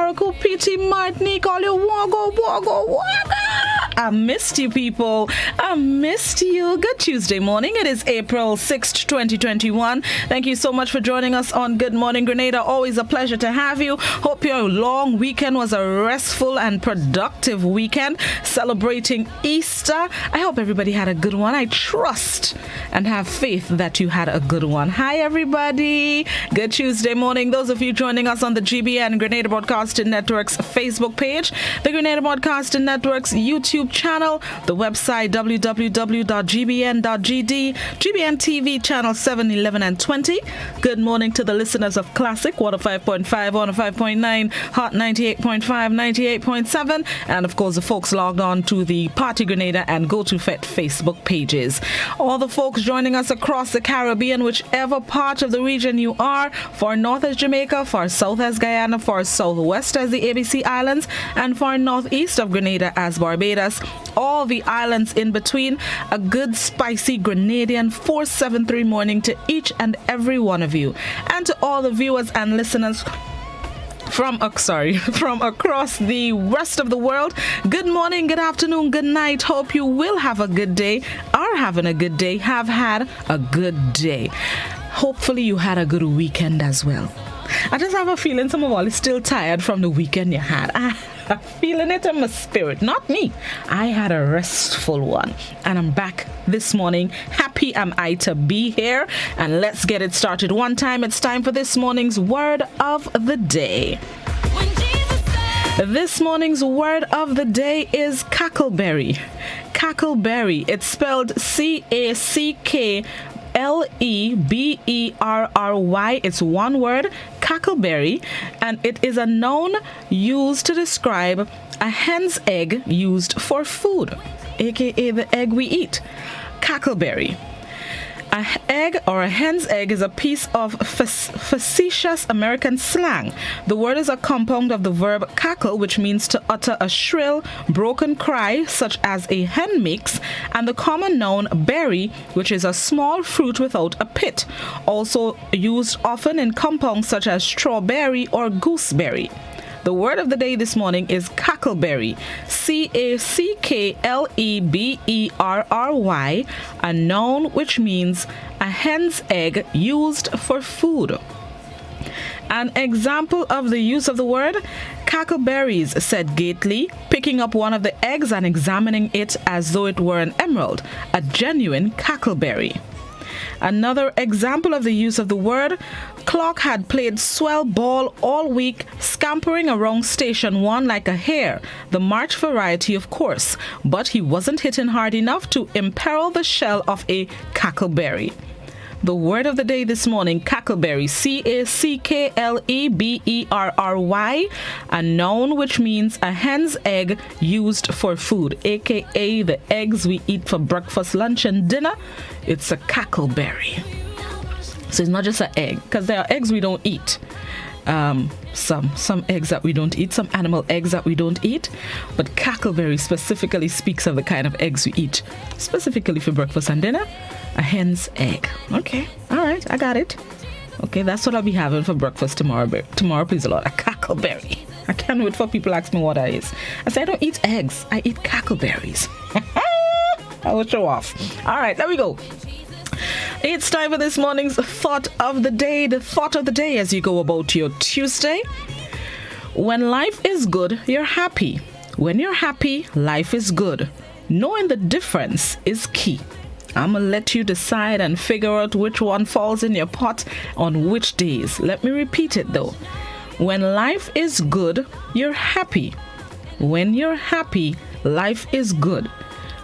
Jericho, PT, Martinique, all you wago. I missed you, people. I missed you. Good Tuesday morning. It is April 6th, 2021. Thank you so much for joining us on Good Morning Grenada. Always a pleasure to have you. Hope your long weekend was a restful and productive weekend celebrating Easter. I hope everybody had a good one. I trust and have faith that you had a good one. Hi, everybody. Good Tuesday morning. Those of you joining us on the GBN Grenada Broadcasting Network's Facebook page, the Grenada Broadcasting Network's YouTube channel, the website www.gbn.gd, GBN TV channel 7, 11, and 20. Good morning to the listeners of Classic 105.5, 105.9, Hot 98.5, 98.7, and of course the folks logged on to the Party Grenada and Go to Fet Facebook pages. All the folks joining us across the Caribbean, whichever part of the region you are, far north as Jamaica, far south as Guyana, far southwest as the ABC Islands, and far northeast of Grenada as Barbados. All the islands in between, a good spicy Grenadian 473 morning to each and every one of you, and to all the viewers and listeners from across the rest of the world. Good morning, good afternoon, good night. Hope you will have a good day, are having a good day, have had a good day. Hopefully you had a good weekend as well. I just have a feeling some of all is still tired from the weekend you had. I'm feeling it in my spirit. Not me. I had a restful one. And I'm back this morning. Happy am I to be here. And let's get it started. One time, it's time for this morning's word of the day. This morning's word of the day is cackleberry. Cackleberry. It's spelled CACKLEBERRY. It's one word, cackleberry, and it is a noun used to describe a hen's egg used for food, aka the egg we eat. Cackleberry. An egg or a hen's egg is a piece of facetious American slang. The word is a compound of the verb cackle, which means to utter a shrill, broken cry, such as a hen makes, and the common noun berry, which is a small fruit without a pit, also used often in compounds such as strawberry or gooseberry. The word of the day this morning is cackleberry, CACKLEBERRY, a noun which means a hen's egg used for food. An example of the use of the word, cackleberries, said Gately, picking up one of the eggs and examining it as though it were an emerald, a genuine cackleberry. Another example of the use of the word, Clock had played swell ball all week, scampering around Station 1 like a hare, the March variety of course, but he wasn't hitting hard enough to imperil the shell of a cackleberry. The word of the day this morning, cackleberry, CACKLEBERRY, a noun which means a hen's egg used for food, aka the eggs we eat for breakfast, lunch, and dinner. It's a cackleberry. So it's not just an egg, because there are eggs we don't eat. Some eggs that we don't eat, some animal eggs that we don't eat, but cackleberry specifically speaks of the kind of eggs we eat, specifically for breakfast and dinner. A hen's egg. Okay, all right, I got it. Okay, that's what I'll be having for breakfast tomorrow. Tomorrow, please a lot. A cackleberry. I can't wait for people to ask me what that is. I say I don't eat eggs. I eat cackleberries. I will show off. All right, there we go. It's time for this morning's thought of the day. The thought of the day as you go about your Tuesday. When life is good, you're happy. When you're happy, life is good. Knowing the difference is key. I'm going to let you decide and figure out which one falls in your pot on which days. Let me repeat it though. When life is good, you're happy. When you're happy, life is good.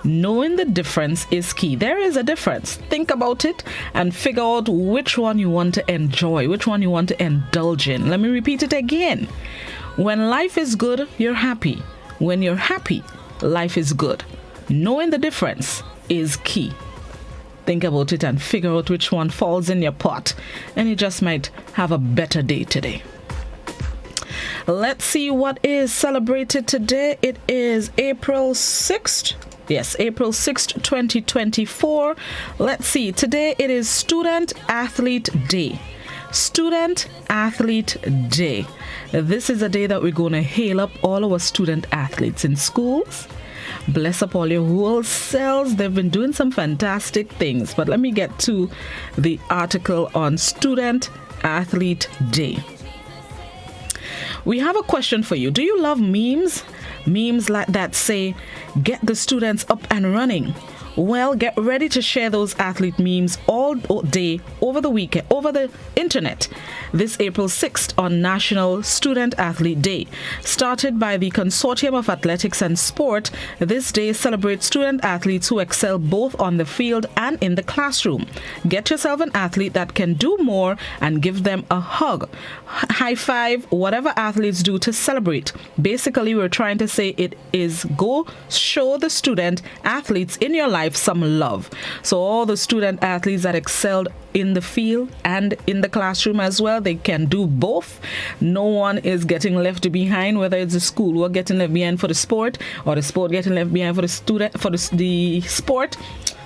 Knowing the difference is key. There is a difference. Think about it and figure out which one you want to enjoy, which one you want to indulge in. Let me repeat it again. When life is good, you're happy. When you're happy, life is good. Knowing the difference is key. Think about it and figure out which one falls in your pot, and you just might have a better day today. Let's see what is celebrated today. It is April 6th. Yes, April 6th, 2024. Let's see. Today it is Student Athlete Day. Student Athlete Day. This is a day that we're going to hail up all our student athletes in schools. Bless up all your whole selves. They've been doing some fantastic things. But let me get to the article on Student Athlete Day. We have a question for you. Do you love memes? Memes like that say, get the students up and running. Well, get ready to share those athlete memes all day over the weekend, over the internet. This April 6th on National Student Athlete Day. Started by the Consortium of Athletics and Sport, this day celebrates student athletes who excel both on the field and in the classroom. Get yourself an athlete that can do more and give them a hug. High five, whatever athletes do to celebrate. Basically, we're trying to say it is go show the student athletes in your life some love. So all the student athletes that excelled in the field and in the classroom as well, they can do both. No one is getting left behind, whether it's the school who are getting left behind for the sport or the sport getting left behind for the student, for the sport,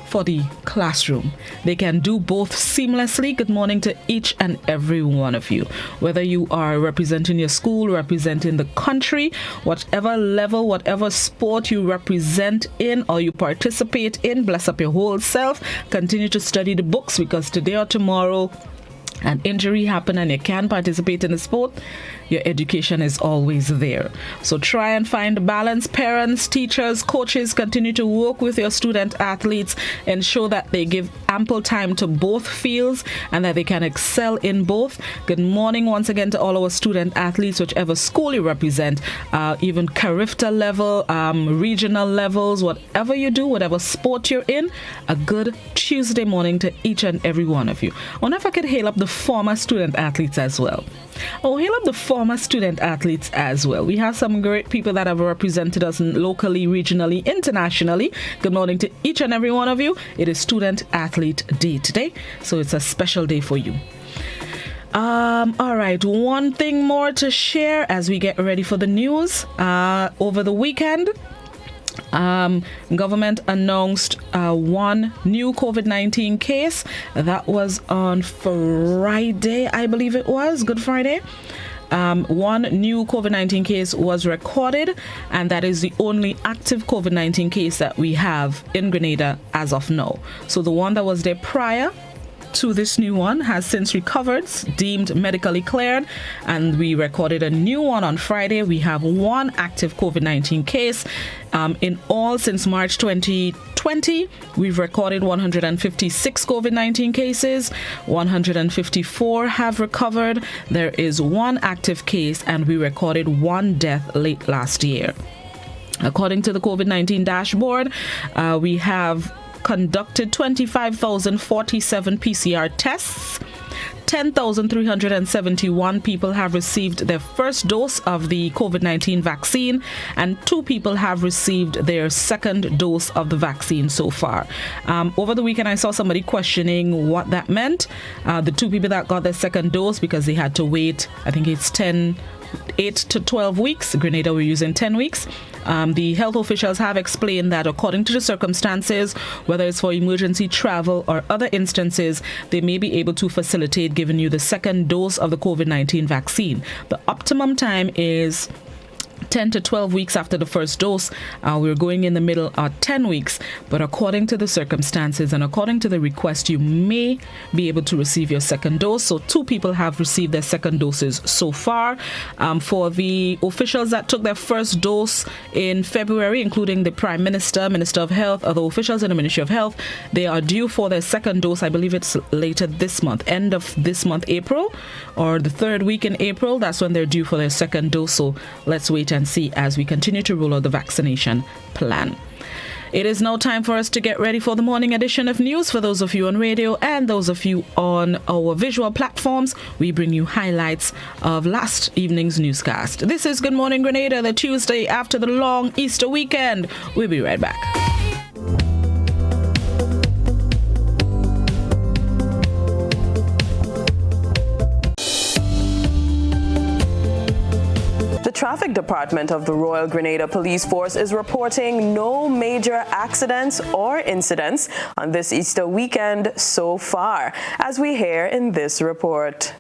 for the classroom. They can do both seamlessly. Good morning to each and every one of you. Whether you are representing your school, representing the country, whatever level, whatever sport you represent in or you participate in, bless up your whole self. Continue to study the books, because today or tomorrow an injury happen and you can't participate in the sport, your education is always there. So try and find a balance. Parents, teachers, coaches, continue to work with your student athletes. Ensure that they give ample time to both fields and that they can excel in both. Good morning once again to all our student athletes, whichever school you represent, even Carifta level, regional levels, whatever you do, whatever sport you're in, a good Tuesday morning to each and every one of you. I wonder if I could hail up the former student athletes as well. Hail up the former student athletes as well. We have some great people that have represented us locally, regionally, internationally. Good morning to each and every one of you. It is Student Athlete Day today, so it's a special day for you. All right, one thing more to share as we get ready for the news. Over the weekend, government announced one new COVID-19 case. That was on Friday, I believe it was, Good Friday. One new COVID-19 case was recorded, and that is the only active COVID-19 case that we have in Grenada as of now. So the one that was there prior to this new one has since recovered, deemed medically cleared, and we recorded a new one on Friday. We have one active COVID-19 case. In all, since March 2020, we've recorded 156 COVID-19 cases. 154 have recovered. There is one active case, and we recorded one death late last year. According to the COVID-19 dashboard, we have conducted 25,047 PCR tests. 10,371 people have received their first dose of the COVID-19 vaccine, and 2 people have received their second dose of the vaccine so far. Over the weekend, I saw somebody questioning what that meant. The 2 people that got their second dose, because they had to wait, I think it's 8 to 12 weeks. Grenada, we're using 10 weeks. The health officials have explained that according to the circumstances, whether it's for emergency travel or other instances, they may be able to facilitate giving you the second dose of the COVID-19 vaccine. The optimum time is 10 to 12 weeks after the first dose. We're going in the middle at 10 weeks, but according to the circumstances and according to the request, you may be able to receive your second dose. So 2 people have received their second doses so far. For the officials that took their first dose in February, including the Prime Minister, Minister of Health, other officials in the Ministry of Health, they are due for their second dose. I believe it's later this month, end of this month, April, or the 3rd week in April. That's when they're due for their second dose. So let's wait and see as we continue to roll out the vaccination plan. It is now time for us to get ready for the morning edition of news. For those of you on radio and those of you on our visual platforms, we bring you highlights of last evening's newscast. This is Good Morning Grenada, the Tuesday after the long Easter weekend. We'll be right back. The Traffic Department of the Royal Grenada Police Force is reporting no major accidents or incidents on this Easter weekend so far, as we hear in this report.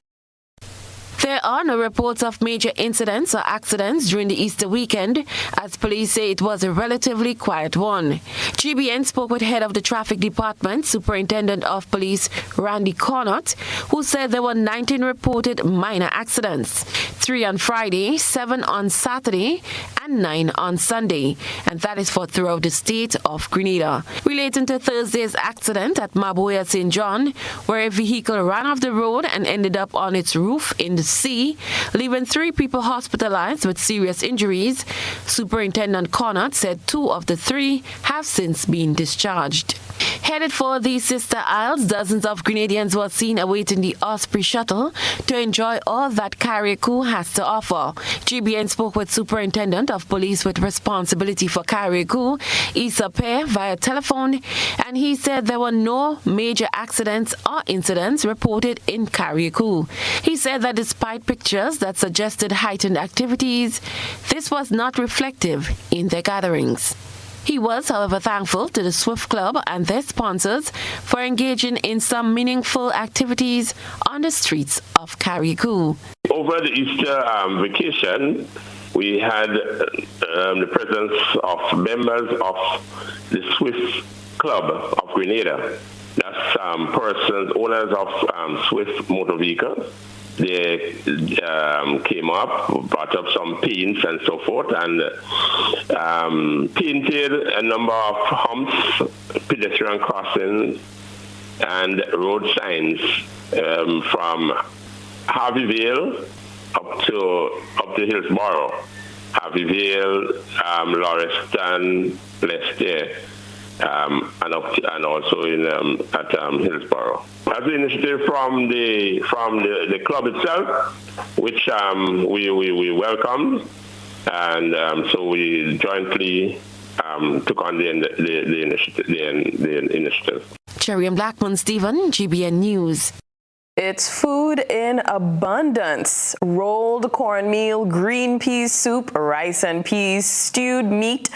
There are no reports of major incidents or accidents during the Easter weekend, as police say it was a relatively quiet one. GBN spoke with head of the traffic department, Superintendent of Police Randy Connaught, who said there were 19 reported minor accidents, 3 on Friday, 7 on Saturday, and 9 on Sunday, and that is for throughout the state of Grenada. Relating to Thursday's accident at Mabuya St. John, where a vehicle ran off the road and ended up on its roof in the sea, leaving 3 people hospitalized with serious injuries, Superintendent Connaught said 2 of the 3 have since been discharged. Headed for the Sister Isles, dozens of Grenadians were seen awaiting the Osprey shuttle to enjoy all that Carriacou has to offer. GBN spoke with Superintendent of Police with responsibility for Carriacou, Issa Pear, via telephone, and he said there were no major accidents or incidents reported in Carriacou. He said that despite pictures that suggested heightened activities, this was not reflective in their gatherings. He was, however, thankful to the Swift Club and their sponsors for engaging in some meaningful activities on the streets of Carriacou. Over the Easter vacation, we had the presence of members of the Swift Club of Grenada. That's persons, owners of Swift motor vehicles. They came up, brought up some paints and so forth, and painted a number of humps, pedestrian crossings, and road signs from Harveyville up to Hillsborough, Harveyville, Lauriston, Leicester, and also at Hillsborough. As an initiative from the club itself, which we welcomed, and so we jointly took on the initiative. Cherry and Blackman Stephen, GBN News. It's food in abundance. Rolled cornmeal, green peas soup, rice and peas, stewed meat,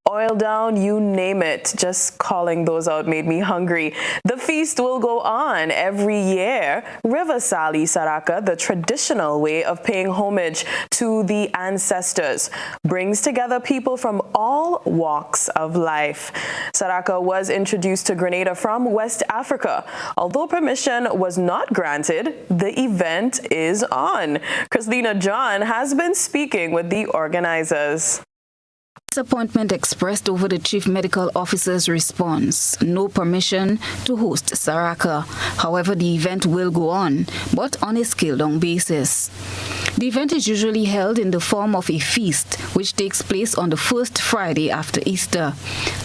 oil down, you name it. Just calling those out made me hungry. The feast will go on every year. River Sali Saraka, the traditional way of paying homage to the ancestors, brings together people from all walks of life. Saraka was introduced to Grenada from West Africa. Although permission was not granted, the event is on. Christina John has been speaking with the organizers. Disappointment expressed over the Chief Medical Officer's response. No permission to host Saraka. However, the event will go on, but on a scaled-down basis. The event is usually held in the form of a feast, which takes place on the first Friday after Easter.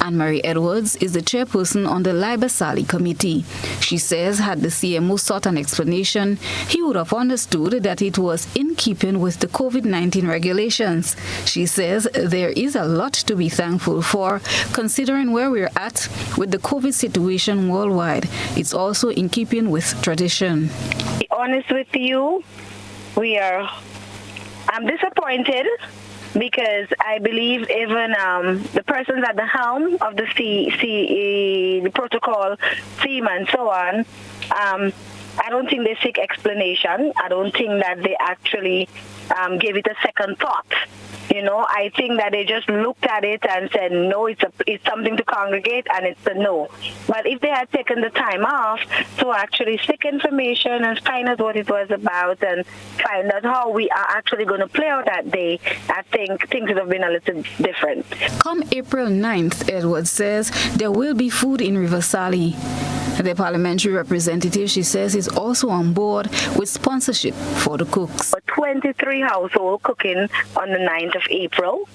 Anne-Marie Edwards is the chairperson on the Libasali Committee. She says had the CMO sought an explanation, he would have understood that it was in keeping with the COVID-19 regulations. She says there is a lot to be thankful for, considering where we're at with the COVID situation worldwide. It's also in keeping with tradition. To be honest with you, I'm disappointed because I believe even the persons at the helm of the protocol team and so on, I don't think they seek explanation. I don't think that they actually gave it a second thought. You know, I think that they just looked at it and said, no, it's something to congregate, and it's a no. But if they had taken the time off to actually seek information and find out what it was about and find out how we are actually going to play out that day, I think things would have been a little different. Come April 9th, Edwards says, there will be food in River Sali. The parliamentary representative, she says, is also on board with sponsorship for the cooks. 23 households cooking on the 9th of April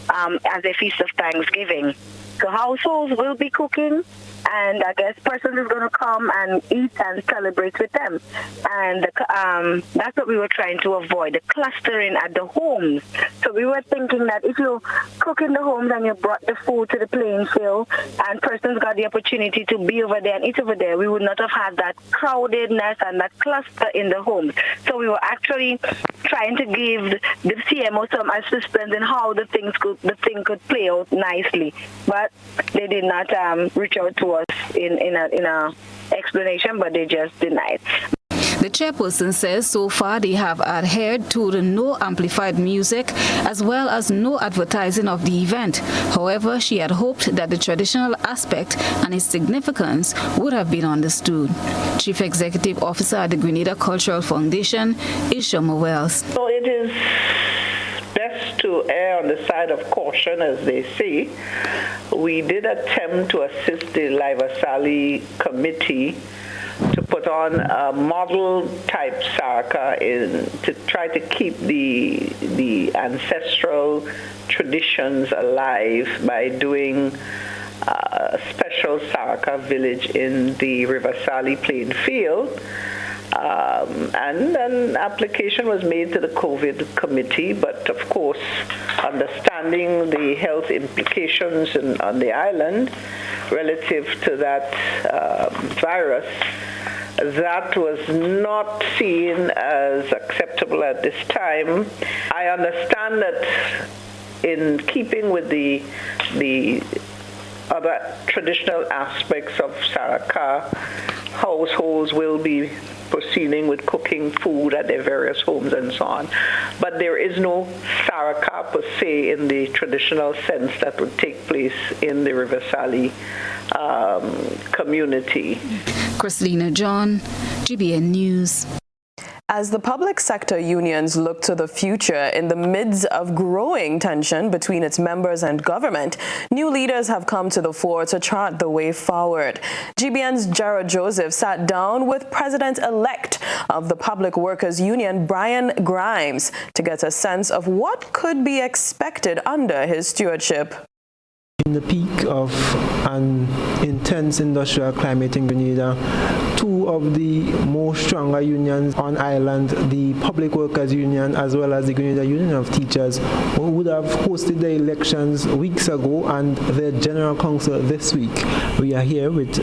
as a feast of Thanksgiving. So households will be cooking, and I guess persons is going to come and eat and celebrate with them. And that's what we were trying to avoid, the clustering at the homes. So we were thinking that if you cook in the homes and you brought the food to the playing field and persons got the opportunity to be over there and eat over there, we would not have had that crowdedness and that cluster in the homes. So we were actually trying to give the CMO some assistance in how the thing could play out nicely. But they did not reach out to us in a explanation, but they just denied. The chairperson says so far they have adhered to the no amplified music as well as no advertising of the event. However, she had hoped that the traditional aspect and its significance would have been understood. Chief Executive Officer at the Grenada Cultural Foundation is Alexis-Welsh. So it is best to err on the side of caution, as they say. We did attempt to assist the Liversally committee to put on a model-type saraka to try to keep the ancestral traditions alive by doing a special saraka village in the Riversally playing field. And an application was made to the COVID committee, but of course, understanding the health implications on the island relative to that virus, that was not seen as acceptable at this time. I understand that in keeping with the other traditional aspects of Saraka, households will be proceeding with cooking food at their various homes and so on. But there is no Saraka per se in the traditional sense that would take place in the Riversally community. Christina John, GBN News. As the public sector unions look to the future in the midst of growing tension between its members and government, new leaders have come to the fore to chart the way forward. GBN's Gerard Joseph sat down with President-elect of the Public Workers Union, Brian Grimes, to get a sense of what could be expected under his stewardship. In the peak of an intense industrial climate in Grenada, two of the most stronger unions on island, the Public Workers Union as well as the Grenada Union of Teachers, would have hosted the elections weeks ago and their General Council this week. We are here with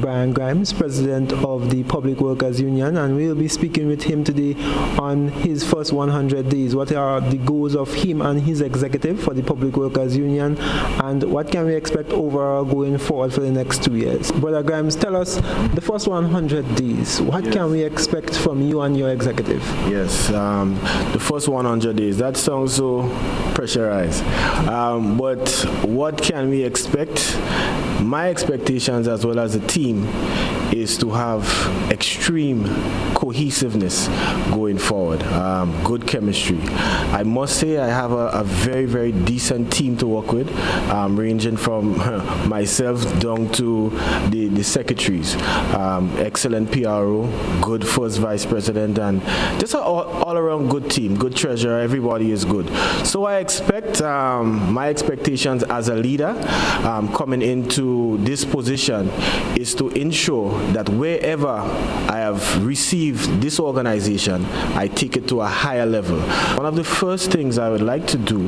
Brian Grimes, President of the Public Workers Union, and we'll be speaking with him today on his first 100 days. What are the goals of him and his executive for the Public Workers Union, and what can we expect overall going forward for the next 2 years? Brother Grimes, tell us the first 100 days. What can we expect from you and your executive? Yes, the first 100 days. That sounds so pressurized. But what can we expect? My expectations as well as the team is to have extreme cohesiveness going forward, good chemistry. I must say I have a very, very decent team to work with, ranging from myself down to the secretaries. Excellent PRO, good first vice president, and just an all-around good team, good treasurer, everybody is good. So I expect, my expectations as a leader coming into this position is to ensure that wherever I have received this organization, I take it to a higher level. One of the first things I would like to do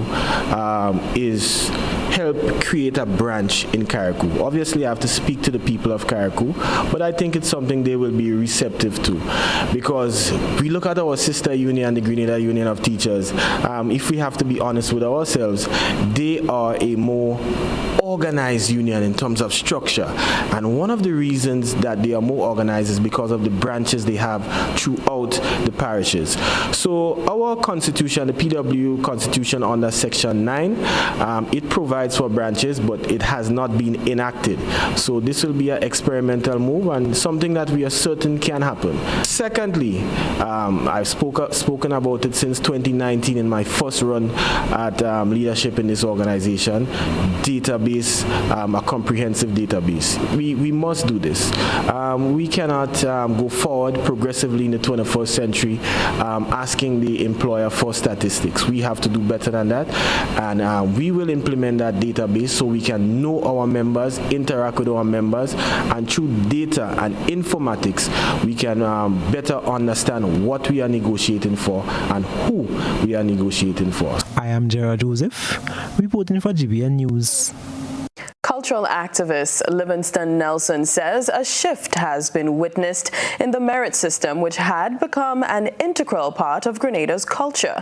is help create a branch in Carriacou. Obviously, I have to speak to the people of Carriacou, but I think it's something they will be receptive to, because we look at our sister union, the Grenada Union of Teachers. If we have to be honest with ourselves, they are a more organized union in terms of structure, and one of the reasons that they are more organized is because of the branches they have throughout the parishes. So our constitution, the PW constitution under section 9, it provides for branches, but it has not been enacted. So this will be an experimental move and something that we are certain can happen. Secondly, I've spoken about it since 2019 in my first run at leadership in this organization. Database, a comprehensive database. We must do this. We cannot go forward progressively in the 21st century asking the employer for statistics. We have to do better than that, and we will implement that database so we can know our members, interact with our members, and through data and informatics we can better understand what we are negotiating for and who we are negotiating for. I am Gerard Joseph, reporting for GBN News. Cultural activist Livingston Nelson says a shift has been witnessed in the merit system, which had become an integral part of Grenada's culture.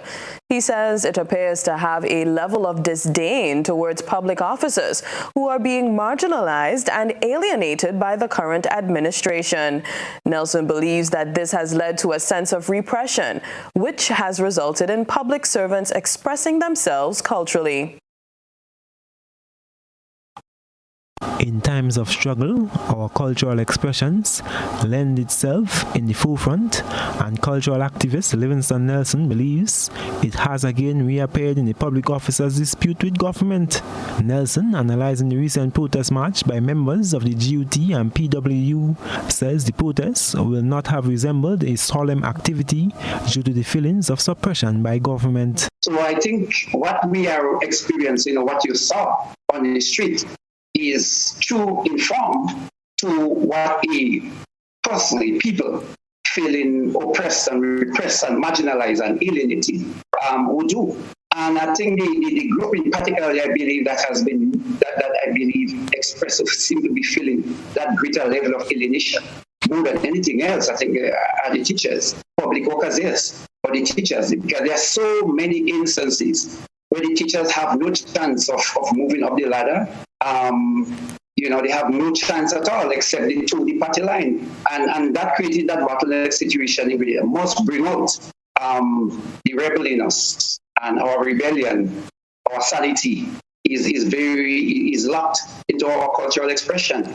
He says it appears to have a level of disdain towards public officers who are being marginalized and alienated by the current administration. Nelson believes that this has led to a sense of repression, which has resulted in public servants expressing themselves culturally. In times of struggle, our cultural expressions lend itself in the forefront, and cultural activist Livingston Nelson believes it has again reappeared in the public officers' dispute with government. Nelson, analyzing the recent protest march by members of the GUT and PWU, says the protests will not have resembled a solemn activity due to the feelings of suppression by government. So I think what we are experiencing, or what you saw on the street, is true informed to what personally people feeling oppressed and repressed and marginalized and alienated would do. And I think the group in particular, I believe, that has been, that I believe expressive, seem to be feeling that greater level of alienation. More than anything else, I think, are the teachers, public workers, yes, but the teachers, because there are so many instances where the teachers have no chance of moving up the ladder. They have no chance at all except to the party line. And that created that bottleneck situation. It must bring out the rebel in us, and our rebellion, our sanity is locked into our cultural expression.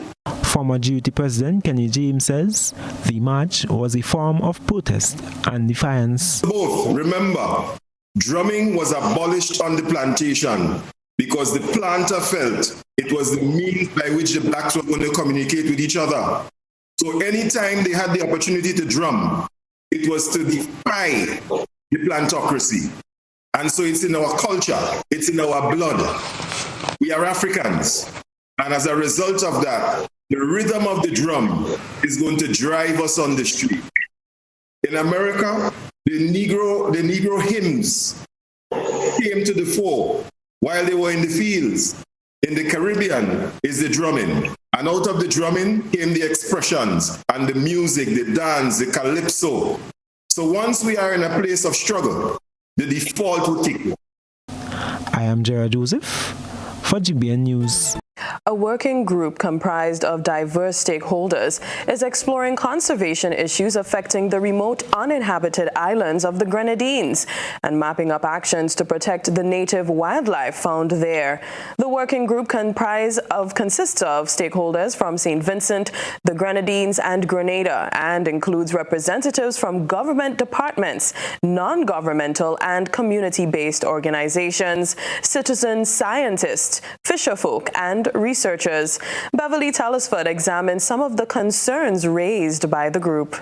Former GUT President Kenny James says the march was a form of protest and defiance. Both, remember, drumming was abolished on the plantation because the planter felt it was the means by which the blacks were going to communicate with each other. So anytime they had the opportunity to drum, it was to defy the plantocracy. And so it's in our culture, it's in our blood. We are Africans. And as a result of that, the rhythm of the drum is going to drive us on the street. In America, the Negro hymns came to the fore while they were in the fields. In the Caribbean is the drumming. And out of the drumming came the expressions and the music, the dance, the calypso. So once we are in a place of struggle, the default will take. I am Gerard Joseph for GBN News. A working group comprised of diverse stakeholders is exploring conservation issues affecting the remote uninhabited islands of the Grenadines and mapping up actions to protect the native wildlife found there. The working group consists of stakeholders from St. Vincent, the Grenadines, and Grenada, and includes representatives from government departments, non-governmental and community-based organizations, citizens, scientists, fisherfolk, and researchers. Beverly Telesford examined some of the concerns raised by the group.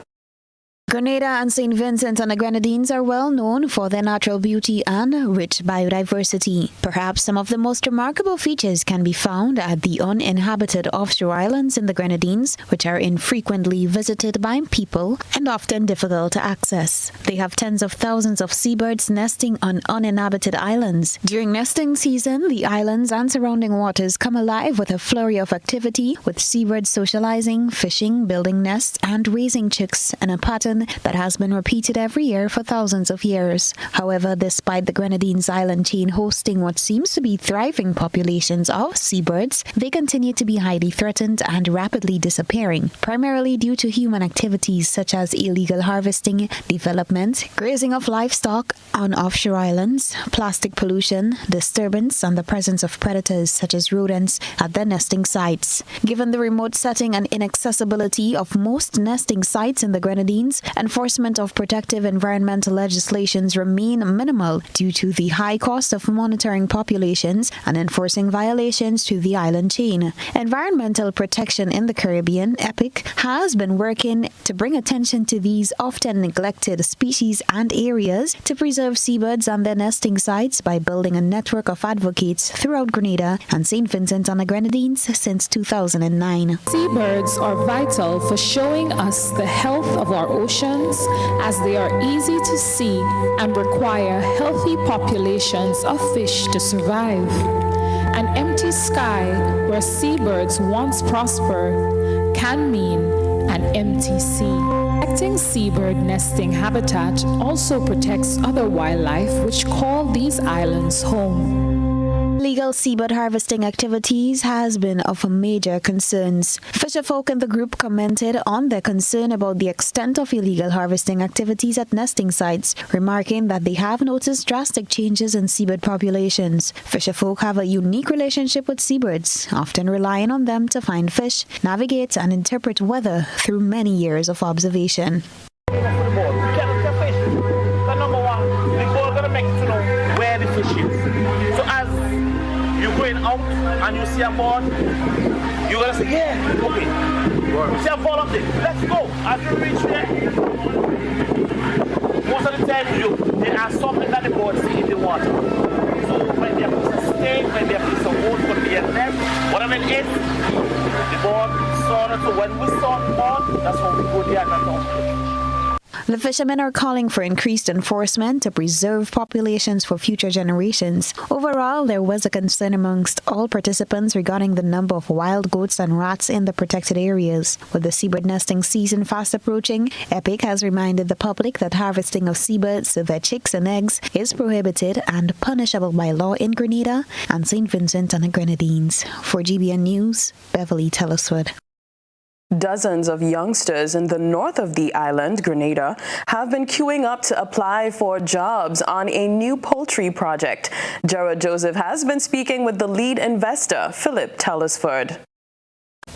Grenada and St. Vincent and the Grenadines are well known for their natural beauty and rich biodiversity. Perhaps some of the most remarkable features can be found at the uninhabited offshore islands in the Grenadines, which are infrequently visited by people and often difficult to access. They have tens of thousands of seabirds nesting on uninhabited islands. During nesting season, the islands and surrounding waters come alive with a flurry of activity, with seabirds socializing, fishing, building nests, and raising chicks in a pattern that has been repeated every year for thousands of years. However, despite the Grenadines island chain hosting what seems to be thriving populations of seabirds, they continue to be highly threatened and rapidly disappearing, primarily due to human activities such as illegal harvesting, development, grazing of livestock on offshore islands, plastic pollution, disturbance, and the presence of predators such as rodents at their nesting sites. Given the remote setting and inaccessibility of most nesting sites in the Grenadines, enforcement of protective environmental legislations remain minimal due to the high cost of monitoring populations and enforcing violations to the island chain. Environmental Protection in the Caribbean, EPIC, has been working to bring attention to these often neglected species and areas to preserve seabirds and their nesting sites by building a network of advocates throughout Grenada and St. Vincent and the Grenadines since 2009. Seabirds are vital for showing us the health of our oceans, as they are easy to see and require healthy populations of fish to survive. An empty sky where seabirds once prospered can mean an empty sea. Protecting seabird nesting habitat also protects other wildlife which call these islands home. Illegal seabird harvesting activities has been of major concerns. Fisherfolk in the group commented on their concern about the extent of illegal harvesting activities at nesting sites, remarking that they have noticed drastic changes in seabird populations. Fisherfolk have a unique relationship with seabirds, often relying on them to find fish, navigate and interpret weather through many years of observation. Going out and you see a ball, you're gonna say, yeah, okay. You see a ball up there, let's go. As you reach there, most of the time there are something that the board see in the water. So when they're piece of steak, when they're piece of wood, could be a net, whatever it is, the board saw it. So when we saw the ball, that's when we go there and don't. The fishermen are calling for increased enforcement to preserve populations for future generations. Overall, there was a concern amongst all participants regarding the number of wild goats and rats in the protected areas. With the seabird nesting season fast approaching, EPIC has reminded the public that harvesting of seabirds, their chicks and eggs, is prohibited and punishable by law in Grenada and St. Vincent and the Grenadines. For GBN News, Beverly Teleswood. Dozens of youngsters in the north of the island, Grenada, have been queuing up to apply for jobs on a new poultry project. Gerard Joseph has been speaking with the lead investor, Philip Telesford.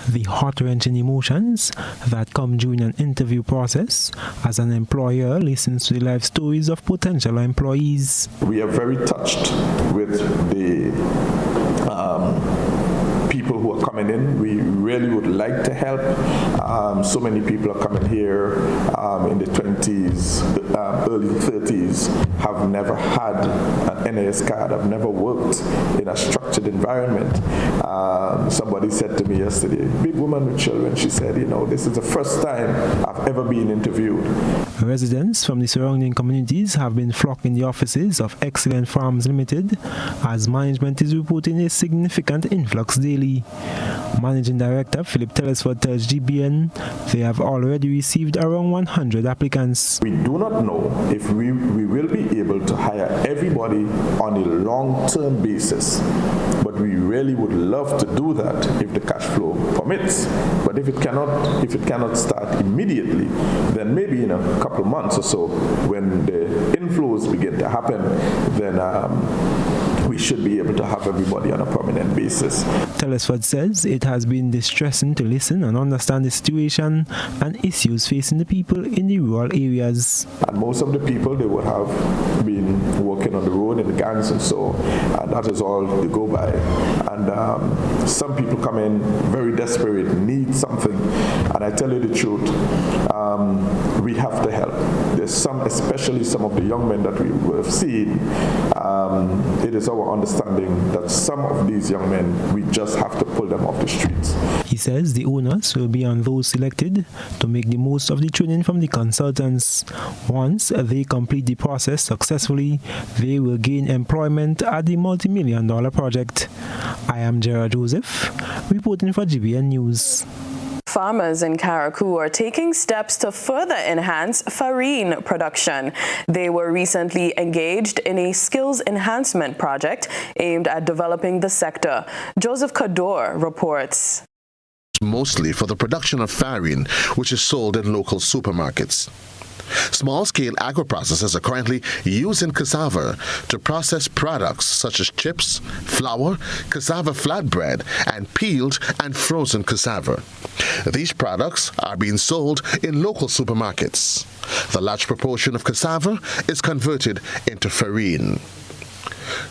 The heart-wrenching emotions that come during an interview process as an employer listens to the life stories of potential employees. We are very touched with the people who are coming in. We really would like to help. So many people are coming here in the 20s, early 30s, have never had an NAS card, have never worked in a structured environment. Somebody said to me yesterday, big woman with children, she said, this is the first time I've ever been interviewed. Residents from the surrounding communities have been flocking the offices of Excellent Farms Limited as management is reporting a significant influx daily. Managing Director Philip Telesford tells GBN they have already received around 100 applicants. We do not know if we will be able to hire everybody on a long-term basis, but we really would love to do that if the cash flow permits. But if it cannot start immediately, then maybe in a couple of months or so, when the inflows begin to happen, then we should be able to have everybody on a permanent basis. Telesford says it has been distressing to listen and understand the situation and issues facing the people in the rural areas. And most of the people, they would have been working on the road in the gangs and so, and that is all they go by. And some people come in very desperate, need something, and I tell you the truth, we have to help. There's especially some of the young men that we have seen, it is our understanding that some of these young men, we just have to pull them off the streets. He says the onus will be on those selected to make the most of the training from the consultants. Once they complete the process successfully, they will gain employment at the multi-million-dollar project. I am Gerard Joseph, reporting for GBN News. Farmers in Carriacou are taking steps to further enhance farine production. They were recently engaged in a skills enhancement project aimed at developing the sector. Joseph Kador reports. Mostly for the production of farine, which is sold in local supermarkets. Small-scale agro-processors are currently using cassava to process products such as chips, flour, cassava flatbread, and peeled and frozen cassava. These products are being sold in local supermarkets. The large proportion of cassava is converted into farine.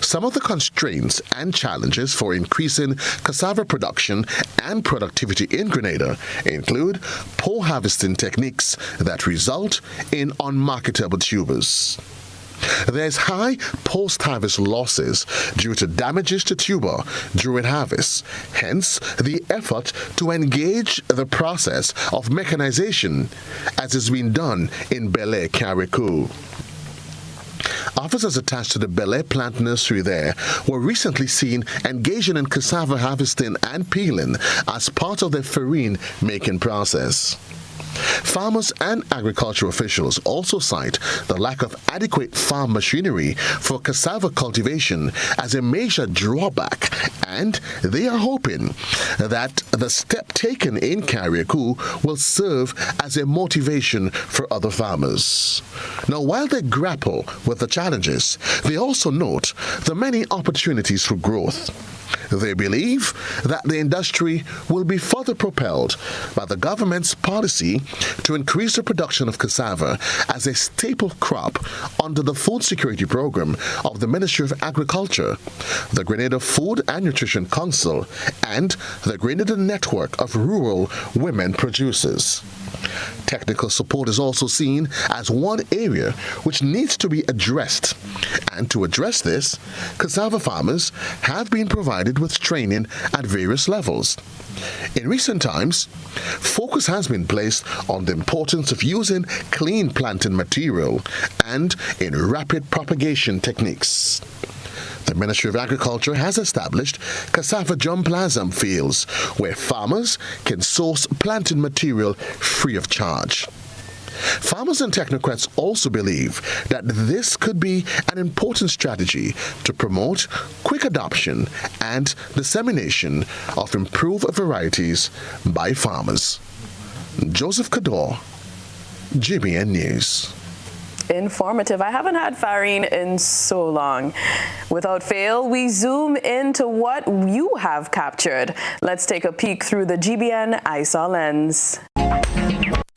Some of the constraints and challenges for increasing cassava production and productivity in Grenada include poor harvesting techniques that result in unmarketable tubers. There's high post-harvest losses due to damages to tuber during harvest, hence the effort to engage the process of mechanization as is being done in Bel Air, Carriacou. Officers attached to the Bel Air plant nursery there were recently seen engaging in cassava harvesting and peeling as part of their farine making process. Farmers and agricultural officials also cite the lack of adequate farm machinery for cassava cultivation as a major drawback, and they are hoping that the step taken in Carriacou will serve as a motivation for other farmers. Now, while they grapple with the challenges, they also note the many opportunities for growth. They believe that the industry will be further propelled by the government's policy to increase the production of cassava as a staple crop under the Food Security Program of the Ministry of Agriculture, the Grenada Food and Nutrition Council, and the Grenada Network of Rural Women Producers. Technical support is also seen as one area which needs to be addressed. And to address this, cassava farmers have been provided with training at various levels. In recent times, focus has been placed on the importance of using clean planting material and in rapid propagation techniques. The Ministry of Agriculture has established cassava germplasm fields where farmers can source planting material free of charge. Farmers and technocrats also believe that this could be an important strategy to promote quick adoption and dissemination of improved varieties by farmers. Joseph Kador, GBN News. Informative. I haven't had farine in so long. Without fail, we zoom into what you have captured. Let's take a peek through the GBN ISAW lens.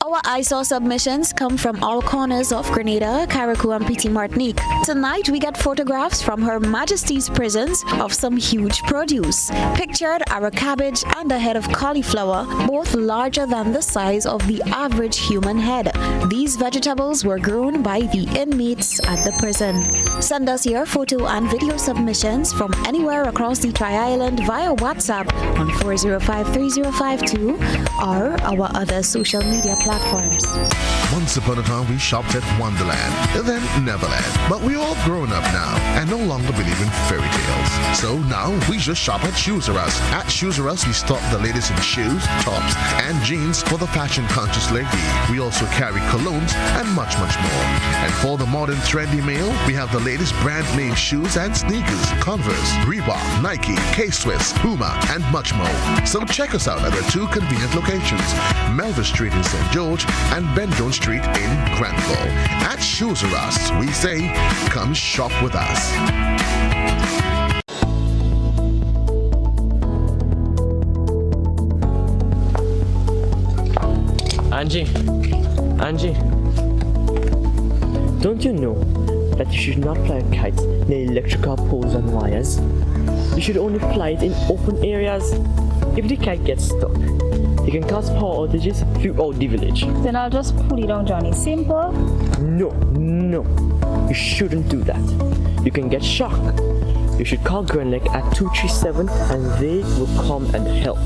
Our ISAW submissions come from all corners of Grenada, Carriacou, and Petite Martinique. Tonight, we get photographs from Her Majesty's prisons of some huge produce. Pictured are a cabbage and a head of cauliflower, both larger than the size of the average human head. These vegetables were grown by the inmates at the prison. Send us your photo and video submissions from anywhere across the Tri-Island via WhatsApp on 4053052 or our other social media platforms. Once upon a time, we shopped at Wonderland, then Neverland. But we're all grown up now and no longer believe in fairy tales. So now we just shop at Shoes R Us. At Shoes R Us, we stock the latest in shoes, tops, and jeans for the fashion-conscious lady. We also carry colognes and much, much more. And for the modern trendy male, we have the latest brand-name shoes and sneakers, Converse, Reebok, Nike, K-Swiss, Puma, and much more. So check us out at our two convenient locations, Melville Street in St. George and Ben Jones Street in Granville. At Shoes R Us, we say, come shop with us. Angie, don't you know that you should not fly a kite near electrical poles and wires? You should only fly it in open areas. If the kite gets stuck, it can cause power outages throughout the village. Then I'll just pull it down, Johnny. Simple? No. You shouldn't do that. You can get shocked. You should call Grenada at 237 and they will come and help.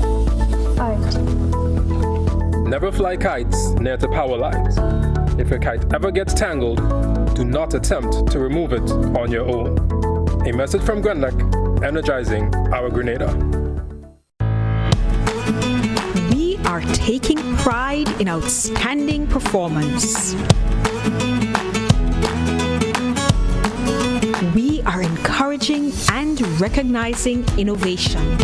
Alright. Never fly kites near the power lines. If your kite ever gets tangled, do not attempt to remove it on your own. A message from Grenada, energizing our Grenada. We are taking pride in outstanding performance. We are encouraging and recognizing innovation.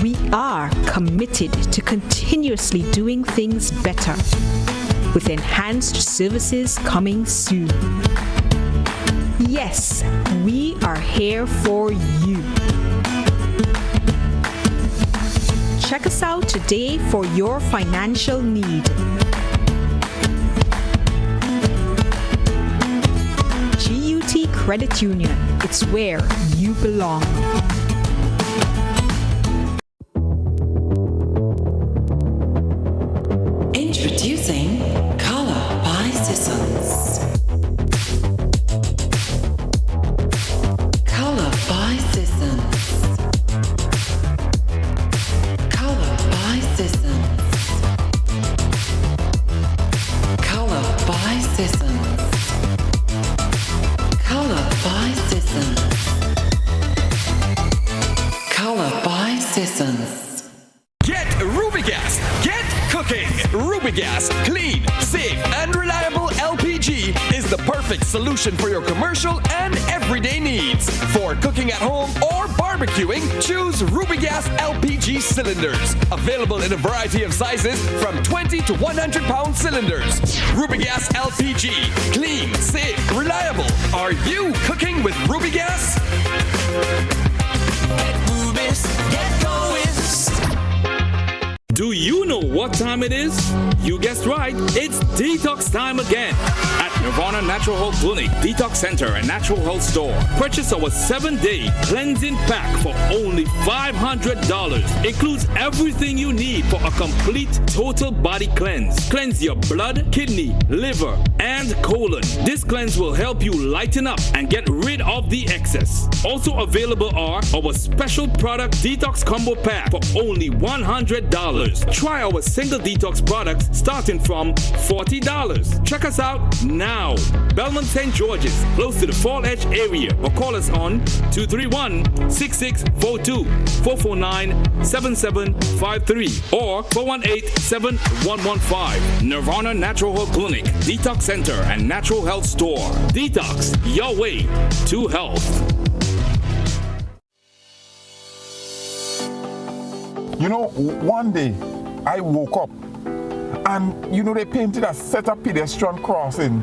We are committed to continuously doing things better, with enhanced services coming soon. Yes, we are here for you. Check us out today for your financial need. GUT Credit Union, it's where you belong. Introducing Color by Seasons. Color by Seasons. Color by Seasons. Color Clean, safe, and reliable LPG is the perfect solution for your commercial and everyday needs. For cooking at home or barbecuing, choose Ruby Gas LPG cylinders. Available in a variety of sizes from 20 to 100 pound cylinders. Ruby Gas LPG. Clean, safe, reliable. Are you cooking with Ruby Gas? Get Rubis, get going. Do you know what time it is? You guessed right, it's detox time again. At Nirvana Natural Health Clinic, Detox Center and Natural Health Store. Purchase our 7-day cleansing pack for only $500. Includes everything you need for a complete total body cleanse. Cleanse your blood, kidney, liver, and colon. This cleanse will help you lighten up and get rid of the excess. Also available are our special product Detox Combo Pack for only $100. Try our single detox products starting from $40. Check us out now. Belmont St. George's, close to the Fall Edge area, or call us on 231-6642, 449-7753, or 418-7115. Nirvana Natural Health Clinic, Detox Center, and Natural Health Store. Detox, your way to health. You know, one day I woke up and, they painted a set of pedestrian crossing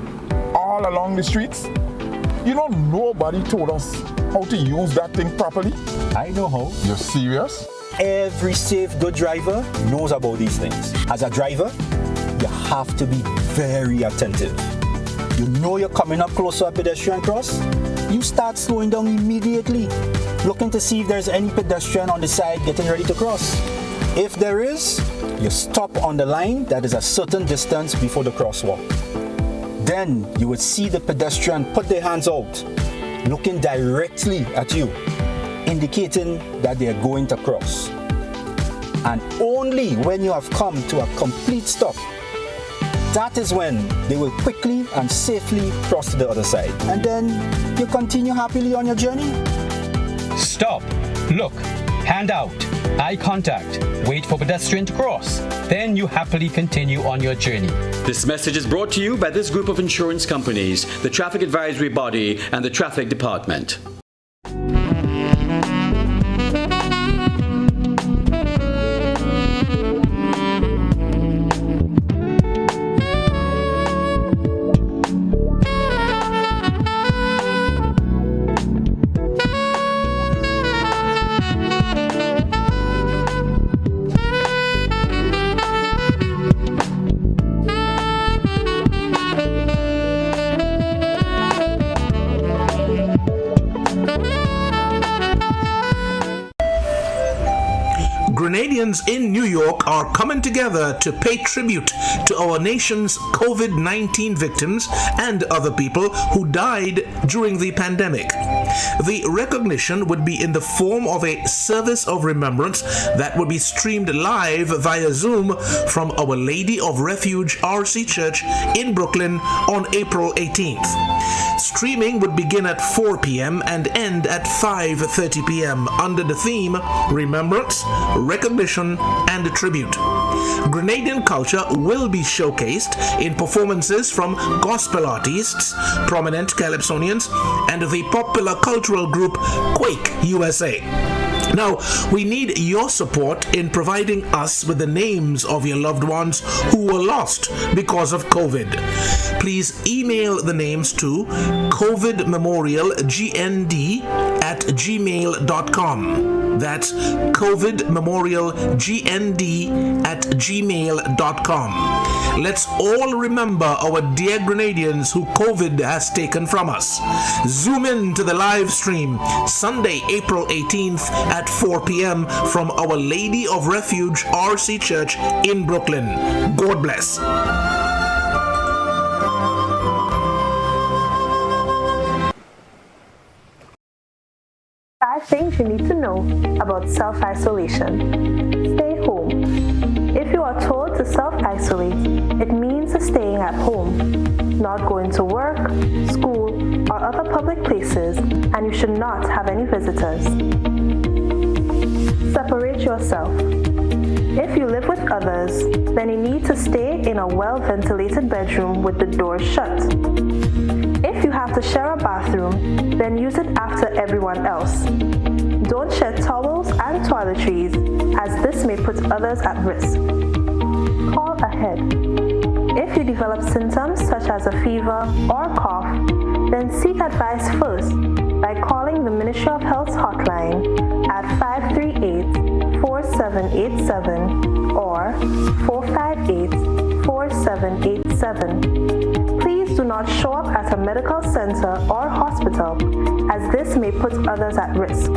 all along the streets. Nobody told us how to use that thing properly. I know how. You're serious? Every safe, good driver knows about these things. As a driver, you have to be very attentive. You know you're coming up close to a pedestrian cross, you start slowing down immediately, looking to see if there's any pedestrian on the side getting ready to cross. If there is, you stop on the line that is a certain distance before the crosswalk. Then you would see the pedestrian put their hands out, looking directly at you, indicating that they are going to cross. And only when you have come to a complete stop, that is when they will quickly and safely cross to the other side. And then you continue happily on your journey. Stop, look, hand out, eye contact, wait for pedestrian to cross. Then you happily continue on your journey. This message is brought to you by this group of insurance companies, the Traffic Advisory Body, and the Traffic Department. Grenadians in New York are coming together to pay tribute to our nation's COVID-19 victims and other people who died during the pandemic. The recognition would be in the form of a service of remembrance that would be streamed live via Zoom from Our Lady of Refuge RC Church in Brooklyn on April 18th. Streaming would begin at 4 p.m. and end at 5:30 p.m. under the theme Remembrance, Recognition, and Tribute. Grenadian culture will be showcased in performances from gospel artists, prominent calypsonians, and the popular cultural group Quake USA. Now, we need your support in providing us with the names of your loved ones who were lost because of COVID. Please email the names to covidmemorialgnd@gmail.com. That's covidmemorialgnd@gmail.com. Let's all remember our dear Grenadians who COVID has taken from us. Zoom in to the live stream Sunday, April 18th at 4 p.m. from Our Lady of Refuge RC Church in Brooklyn. God bless. Five things you need to know about self-isolation. Stay home. If you are told to self-isolate, it means staying at home, not going to work, school, or other public places, and you should not have any visitors. Separate yourself. If you live with others, then you need to stay in a well-ventilated bedroom with the doors shut. If you have to share a bathroom, then use it after everyone else. Don't share towels and toiletries, as this may put others at risk. Call ahead. If you develop symptoms such as a fever or cough, then seek advice first by calling the Ministry of Health's hotline at 538-4787 or 458-4787. Please do not show up at a medical center or hospital, as this may put others at risk.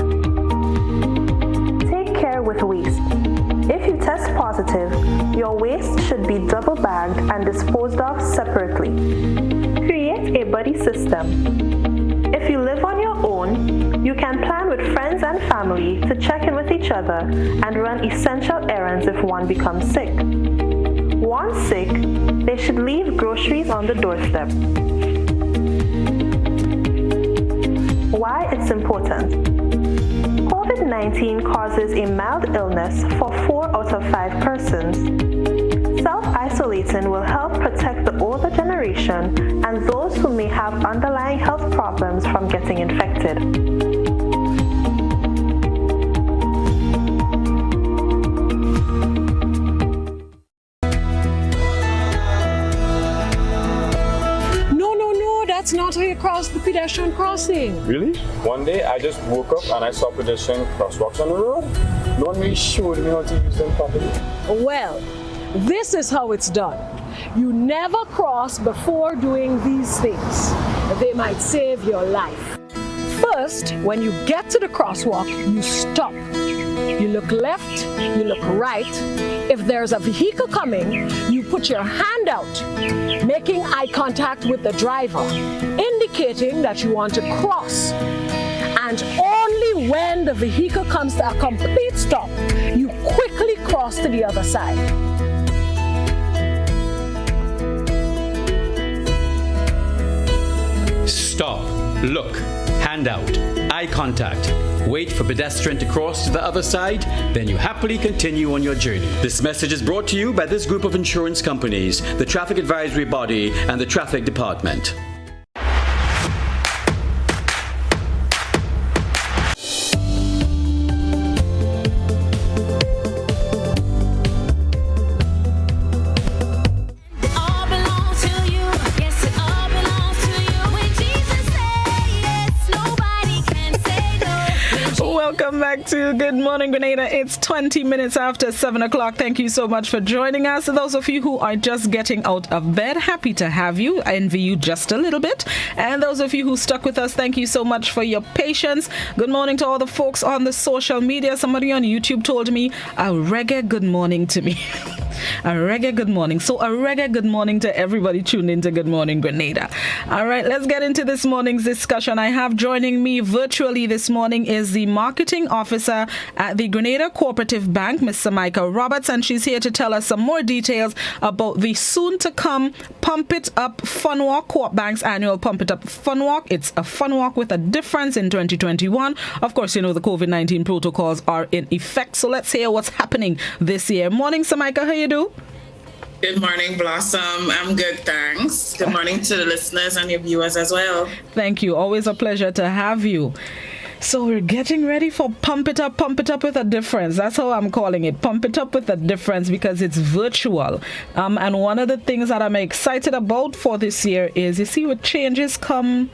Take care with waste. If you test positive, your waste should be double bagged and disposed of separately. Create a buddy system. If you live on your own, you can plan with friends and family to check in with each other and run essential errands if one becomes sick. Once sick, they should leave groceries on the doorstep. Why it's important. COVID-19 causes a mild illness for 4 out of 5 persons. Self-isolating will help protect the older generation and those who may have underlying health problems from getting infected. That's not how you cross the pedestrian crossing. Really? One day I just woke up and I saw pedestrian crosswalks on the road. No one really showed me how to use them properly. Well, this is how it's done. You never cross before doing these things. They might save your life. First, when you get to the crosswalk, you stop. You look left, you look right. If there's a vehicle coming, you put your hand out, making eye contact with the driver, indicating that you want to cross. And only when the vehicle comes to a complete stop, you quickly cross to the other side. Stop, look, hand out, eye contact. Wait for pedestrian to cross to the other side, then you happily continue on your journey. This message is brought to you by this group of insurance companies, the Traffic Advisory Body, and the Traffic Department. Welcome back to Good Morning Grenada. It's 20 minutes after 7 o'clock. Thank you so much for joining us. Those of you who are just getting out of bed, happy to have you. I envy you just a little bit. And those of you who stuck with us, thank you so much for your patience. Good morning to all the folks on the social media. Somebody on YouTube told me a reggae good morning to me. A reggae good morning. So a reggae good morning to everybody tuned into Good Morning Grenada. All right, let's get into this morning's discussion. I have joining me virtually this morning is the marketing officer at the Grenada Cooperative Bank, Ms. Samika Roberts, and she's here to tell us some more details about the soon-to-come Pump It Up Fun Walk, Co-op Bank's annual Pump It Up Fun Walk. It's a fun walk with a difference in 2021. Of course, you know the COVID-19 protocols are in effect, so let's hear what's happening this year. Morning, Samika, how you do? Good morning, Blossom. I'm good, thanks. Good morning to the listeners and your viewers as well. Thank you. Always a pleasure to have you. So we're getting ready for Pump It Up with a difference. That's how I'm calling it. Pump It Up with a difference because it's virtual. And one of the things that I'm excited about for this year is, you see, with changes come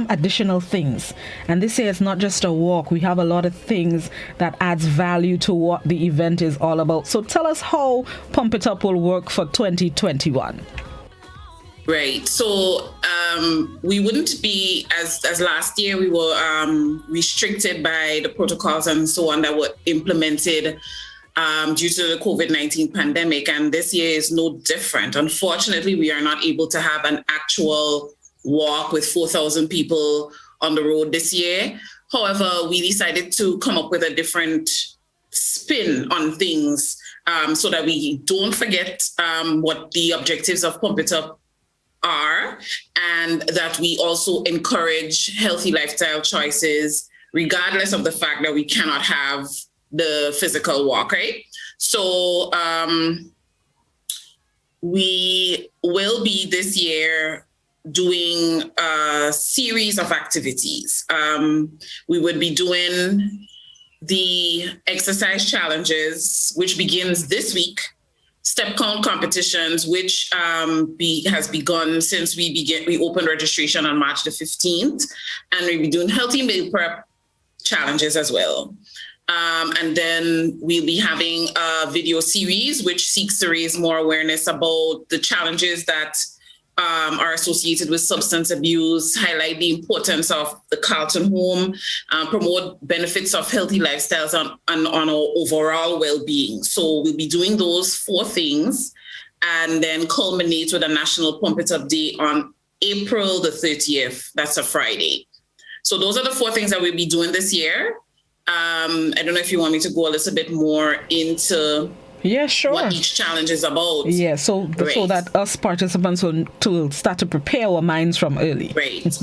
additional things. And this year it's not just a walk. We have a lot of things that adds value to what the event is all about. So tell us how Pump It Up will work for 2021. Right. So we wouldn't be, as last year, we were restricted by the protocols and so on that were implemented due to the COVID-19 pandemic. And this year is no different. Unfortunately, we are not able to have an actual walk with 4,000 people on the road this year. However, we decided to come up with a different spin on things so that we don't forget what the objectives of Pump It Up are, and that we also encourage healthy lifestyle choices, regardless of the fact that we cannot have the physical walk, right? So we will be this year doing a series of activities. We would be doing the exercise challenges, which begins this week, step count competitions, which has begun since we opened registration on March the 15th, and we'll be doing healthy meal prep challenges as well. And then we'll be having a video series, which seeks to raise more awareness about the challenges that are associated with substance abuse, highlight the importance of the Carlton Home, promote benefits of healthy lifestyles on our overall well-being. So we'll be doing those 4 things and then culminate with a National Pump It Up Day on April the 30th. That's a Friday. So those are the 4 things that we'll be doing this year. I don't know if you want me to go a little bit more into what each challenge is about. Yeah, so that us participants will start to prepare our minds from early. Right.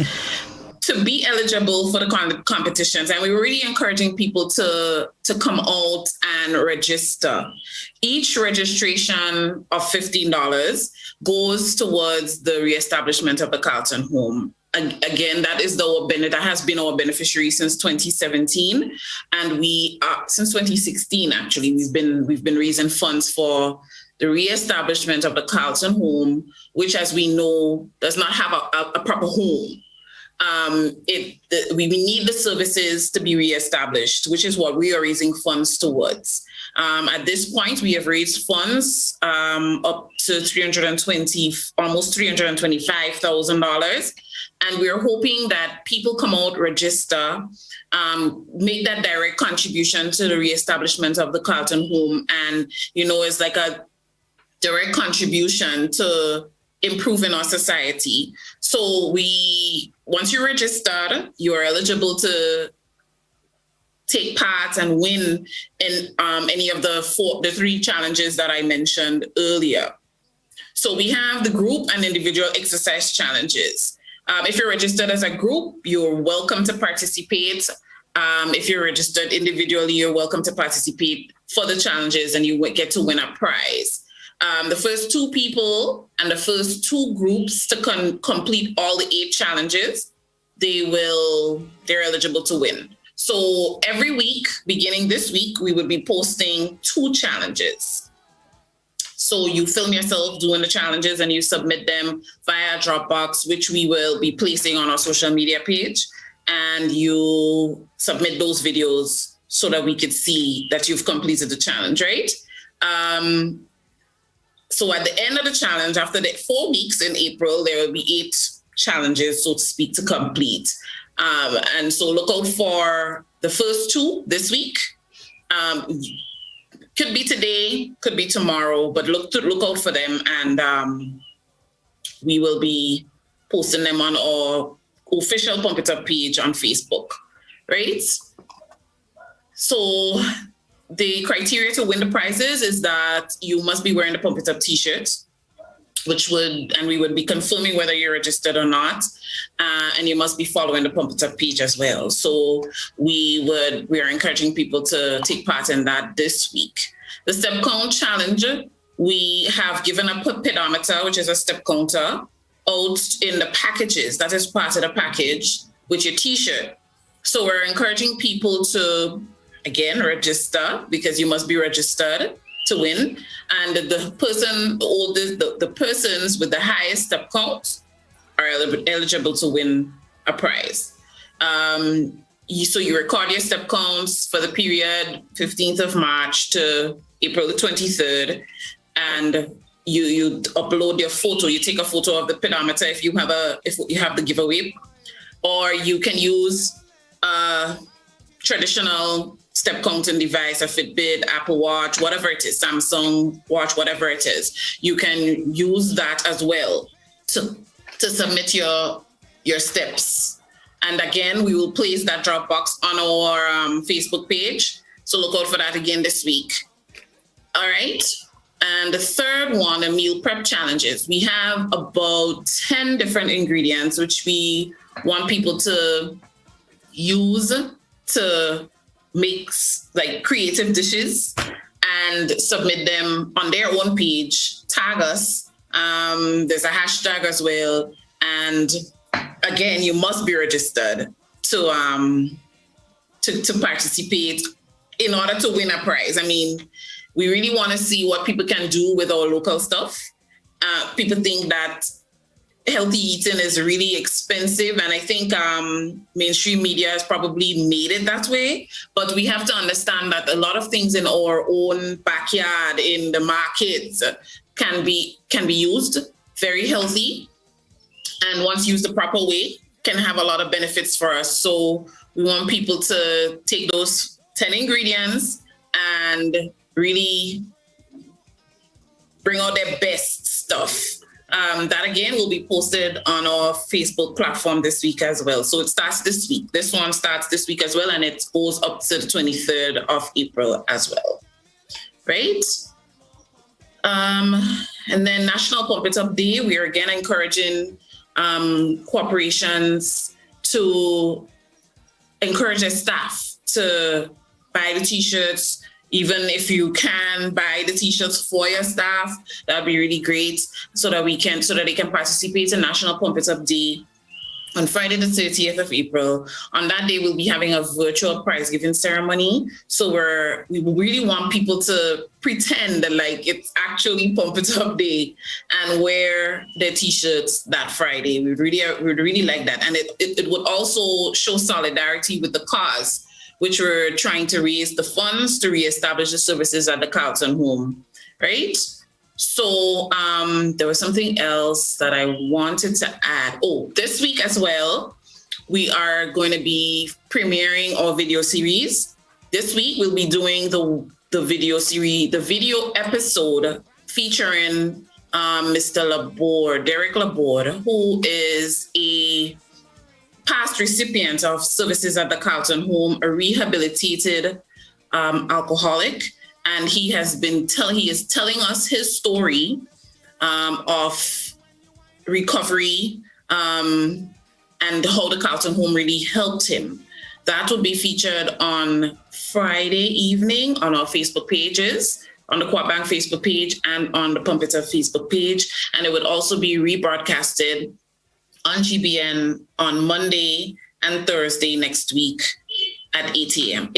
To be eligible for the competitions, and we were really encouraging people to come out and register. Each registration of $15 goes towards the reestablishment of the Carlton Home. Again, that has been our beneficiary since 2017, and we since 2016 actually we've been raising funds for the reestablishment of the Carlton Home, which, as we know, does not have a proper home. We need the services to be reestablished, which is what we are raising funds towards. At this point, we have raised funds up to almost $325,000. And we're hoping that people come out, register, make that direct contribution to the reestablishment of the Carlton Home. And, it's like a direct contribution to improving our society. So once you're registered, you're eligible to take part and win in any of the 3 challenges that I mentioned earlier. So we have the group and individual exercise challenges. If you're registered as a group, you're welcome to participate. If you're registered individually, you're welcome to participate for the challenges, and you get to win a prize. The first 2 people and the first 2 groups to complete all the 8 challenges, they're eligible to win. So every week, beginning this week, we would be posting 2 challenges. So you film yourself doing the challenges and you submit them via Dropbox, which we will be placing on our social media page. And you submit those videos so that we could see that you've completed the challenge, right? So at the end of the challenge, after the 4 weeks in April, there will be 8 challenges, so to speak, to complete. And so look out for the first 2 this week. Could be today, could be tomorrow, but look out for them, and we will be posting them on our official Pump It Up page on Facebook, right? So the criteria to win the prizes is that you must be wearing the Pump It Up t-shirt, we would be confirming whether you're registered or not, and you must be following the Pump It Up page as well. So we are encouraging people to take part in that this week. The step count challenge, we have given a pedometer, which is a step counter, out in the packages. That is part of the package with your t-shirt. So we're encouraging people to, again, register, because you must be registered to win. And the persons with the highest step count are eligible to win a prize. So you record your step counts for the period 15th of March to April the 23rd, and you upload your photo. You take a photo of the pedometer if you have the giveaway, or you can use a traditional step counting device, a Fitbit, Apple Watch, whatever it is, Samsung Watch, whatever it is. You can use that as well to submit your steps. And again, we will place that Dropbox on our Facebook page. So look out for that again this week. All right. And the third one, the meal prep challenges. We have about 10 different ingredients, which we want people to use to make like creative dishes. and submit them on their own page, tag us. There's a hashtag as well. And again, you must be registered to participate in order to win a prize. I mean, we really want to see what people can do with our local stuff. People think that healthy eating is really expensive, and I think mainstream media has probably made it that way. But we have to understand that a lot of things in our own backyard, in the markets, can be used very healthy, and once used the proper way, can have a lot of benefits for us. So we want people to take those 10 ingredients and really bring out their best stuff. That again will be posted on our Facebook platform this week as well. So it starts this week. This one starts this week as well, and it goes up to the 23rd of April as well. Right? And then National Pump It Up Day, we are again encouraging corporations to encourage their staff to buy the t-shirts. Even if you can buy the t-shirts for your staff, that'd be really great, so that they can participate in National Pump It Up Day on Friday the 30th of April. On that day, we'll be having a virtual prize giving ceremony. So we really want people to pretend that like it's actually Pump It Up Day and wear their t-shirts that Friday. We'd really like that, and it would also show solidarity with the cause, which we're trying to raise the funds to reestablish the services at the Carlton Home, right? So there was something else that I wanted to add. Oh, this week as well, we are going to be premiering our video series. This week, we'll be doing the video series, the video episode featuring Mr. Laborde, Derek Laborde, who is a past recipient of services at the Carlton Home, a rehabilitated alcoholic, and he is telling us his story of recovery and how the Carlton Home really helped him. That will be featured on Friday evening on our Facebook pages, on the Quad Bank Facebook page and on the Pump It Up Facebook page, and it would also be rebroadcasted on GBN on Monday and Thursday next week at 8 p.m.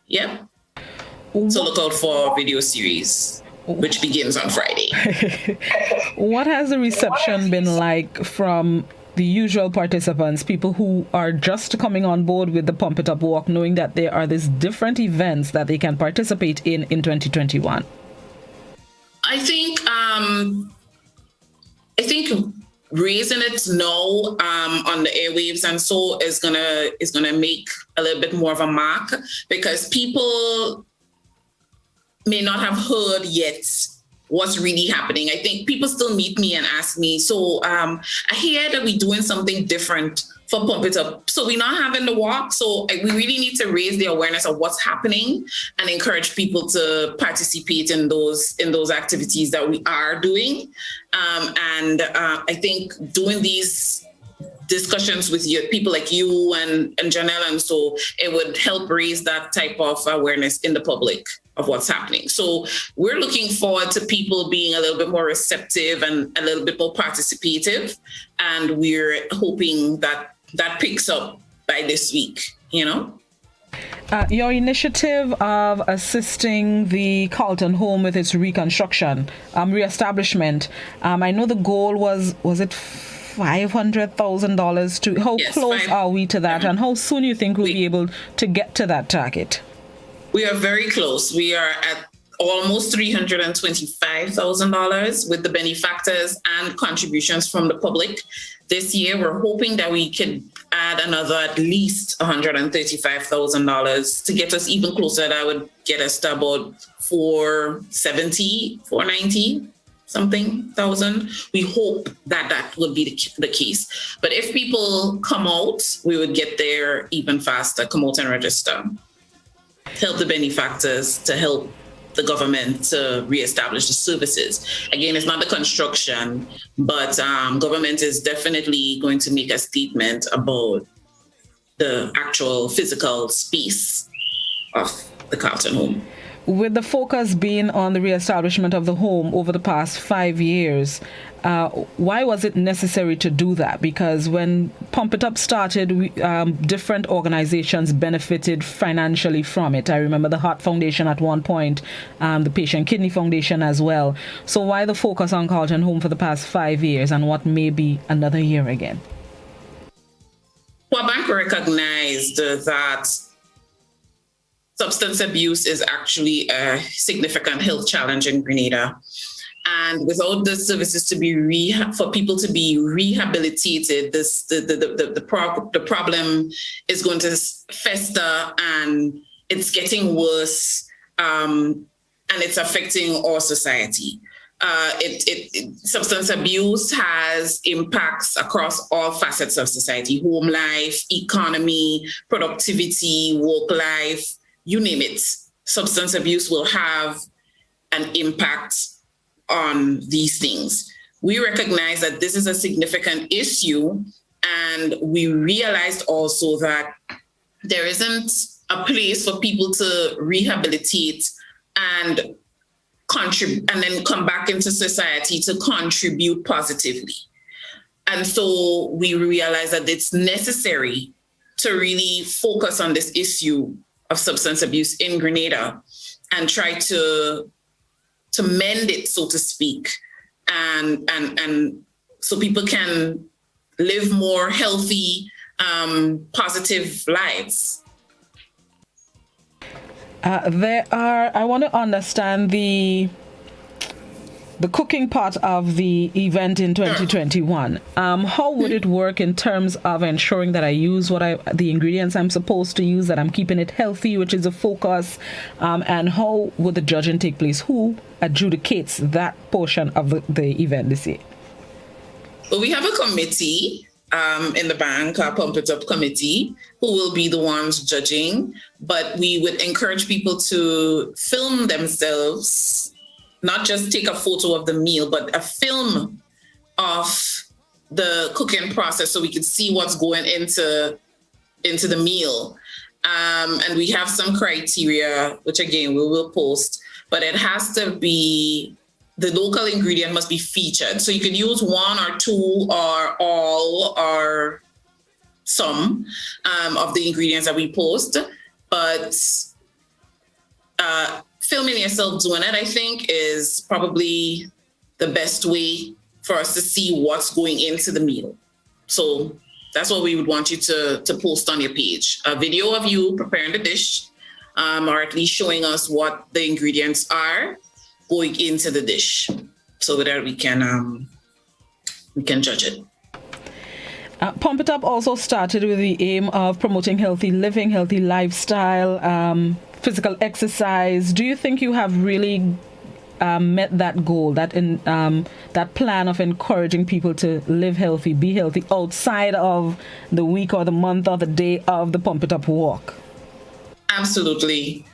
Yep. So look out for our video series, which begins on Friday. What has the reception been like from the usual participants, people who are just coming on board with the Pump It Up Walk, knowing that there are these different events that they can participate in 2021? I think raising it now on the airwaves and so is gonna make a little bit more of a mark, because people may not have heard yet what's really happening. I think people still meet me and ask me, so I hear that we're doing something different for Pump It Up. So we're not having the walk. So we really need to raise the awareness of what's happening and encourage people to participate in those activities that we are doing. I think doing these discussions with people like you and Janelle, and so it would help raise that type of awareness in the public of what's happening. So we're looking forward to people being a little bit more receptive and a little bit more participative. And we're hoping that picks up by this week, Your initiative of assisting the Carlton Home with its reconstruction, reestablishment, I know the goal was it $500,000 to, how close are we to that, and how soon you think we'll be able to get to that target? We are very close. We are at almost $325,000 with the benefactors and contributions from the public. This year, we're hoping that we can add another at least $135,000 to get us even closer. That would get us to about $490,000 something thousand. We hope that would be the case. But if people come out, we would get there even faster. Come out and register. Help the benefactors to help the government to reestablish the services. Again, it's not the construction, but government is definitely going to make a statement about the actual physical space of the Carlton Home. With the focus being on the reestablishment of the home over the past 5 years, why was it necessary to do that? Because when Pump It Up started, different organizations benefited financially from it. I remember the Heart Foundation at one point, the Patient Kidney Foundation as well. So why the focus on Carlton Home for the past 5 years, and what may be another year again? Well, Bank recognized that substance abuse is actually a significant health challenge in Grenada. And without the services to be for people to be rehabilitated, the problem is going to fester, and it's getting worse, and it's affecting our society. Substance abuse has impacts across all facets of society: home life, economy, productivity, work life, you name it. Substance abuse will have an impact on these things. We recognize that this is a significant issue, and we realized also that there isn't a place for people to rehabilitate and contribute and then come back into society to contribute positively. And so we realized that it's necessary to really focus on this issue of substance abuse in Grenada and try to mend it, so to speak, and so people can live more healthy, positive lives. I want to understand the cooking part of the event in 2021. How would it work in terms of ensuring that I use the ingredients I'm supposed to use, that I'm keeping it healthy, which is a focus, and how would the judging take place? Who adjudicates that portion of the event this year? Well, we have a committee in the bank, our Pump It Up committee, who will be the ones judging, but we would encourage people to film themselves, not just take a photo of the meal, but a film of the cooking process so we can see what's going into the meal. And we have some criteria, which again, we will post, but it has to be, the local ingredient must be featured. So you can use one or two or all or some of the ingredients that we post, but filming yourself doing it, I think, is probably the best way for us to see what's going into the meal. So that's what we would want you to post on your page. A video of you preparing the dish, or at least showing us what the ingredients are going into the dish, so that we can judge it. Pump It Up also started with the aim of promoting healthy living, healthy lifestyle, physical exercise. Do you think you have really met that goal, that plan of encouraging people to live healthy, be healthy outside of the week or the month or the day of the Pump It Up walk? Absolutely.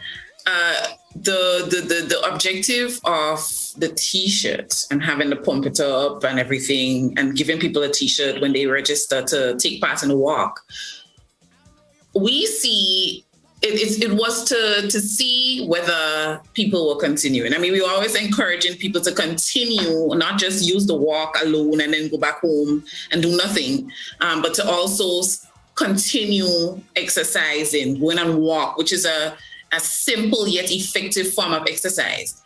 The objective of the T-shirt and having the Pump It Up and everything, and giving people a T-shirt when they register to take part in the walk, we see it was to see whether people were continuing. I mean, we were always encouraging people to continue, not just use the walk alone and then go back home and do nothing, but to also continue exercising, going on walk, which is a simple yet effective form of exercise.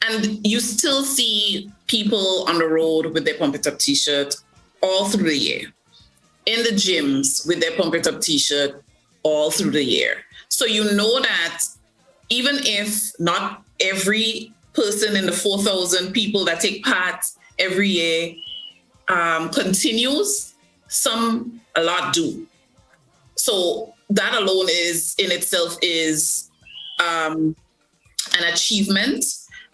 And you still see people on the road with their Pump It Up T-shirt all through the year, in the gyms with their Pump It Up T-shirt all through the year. So you know that even if not every person in the 4,000 people that take part every year continues, a lot do. So that alone is in itself is an achievement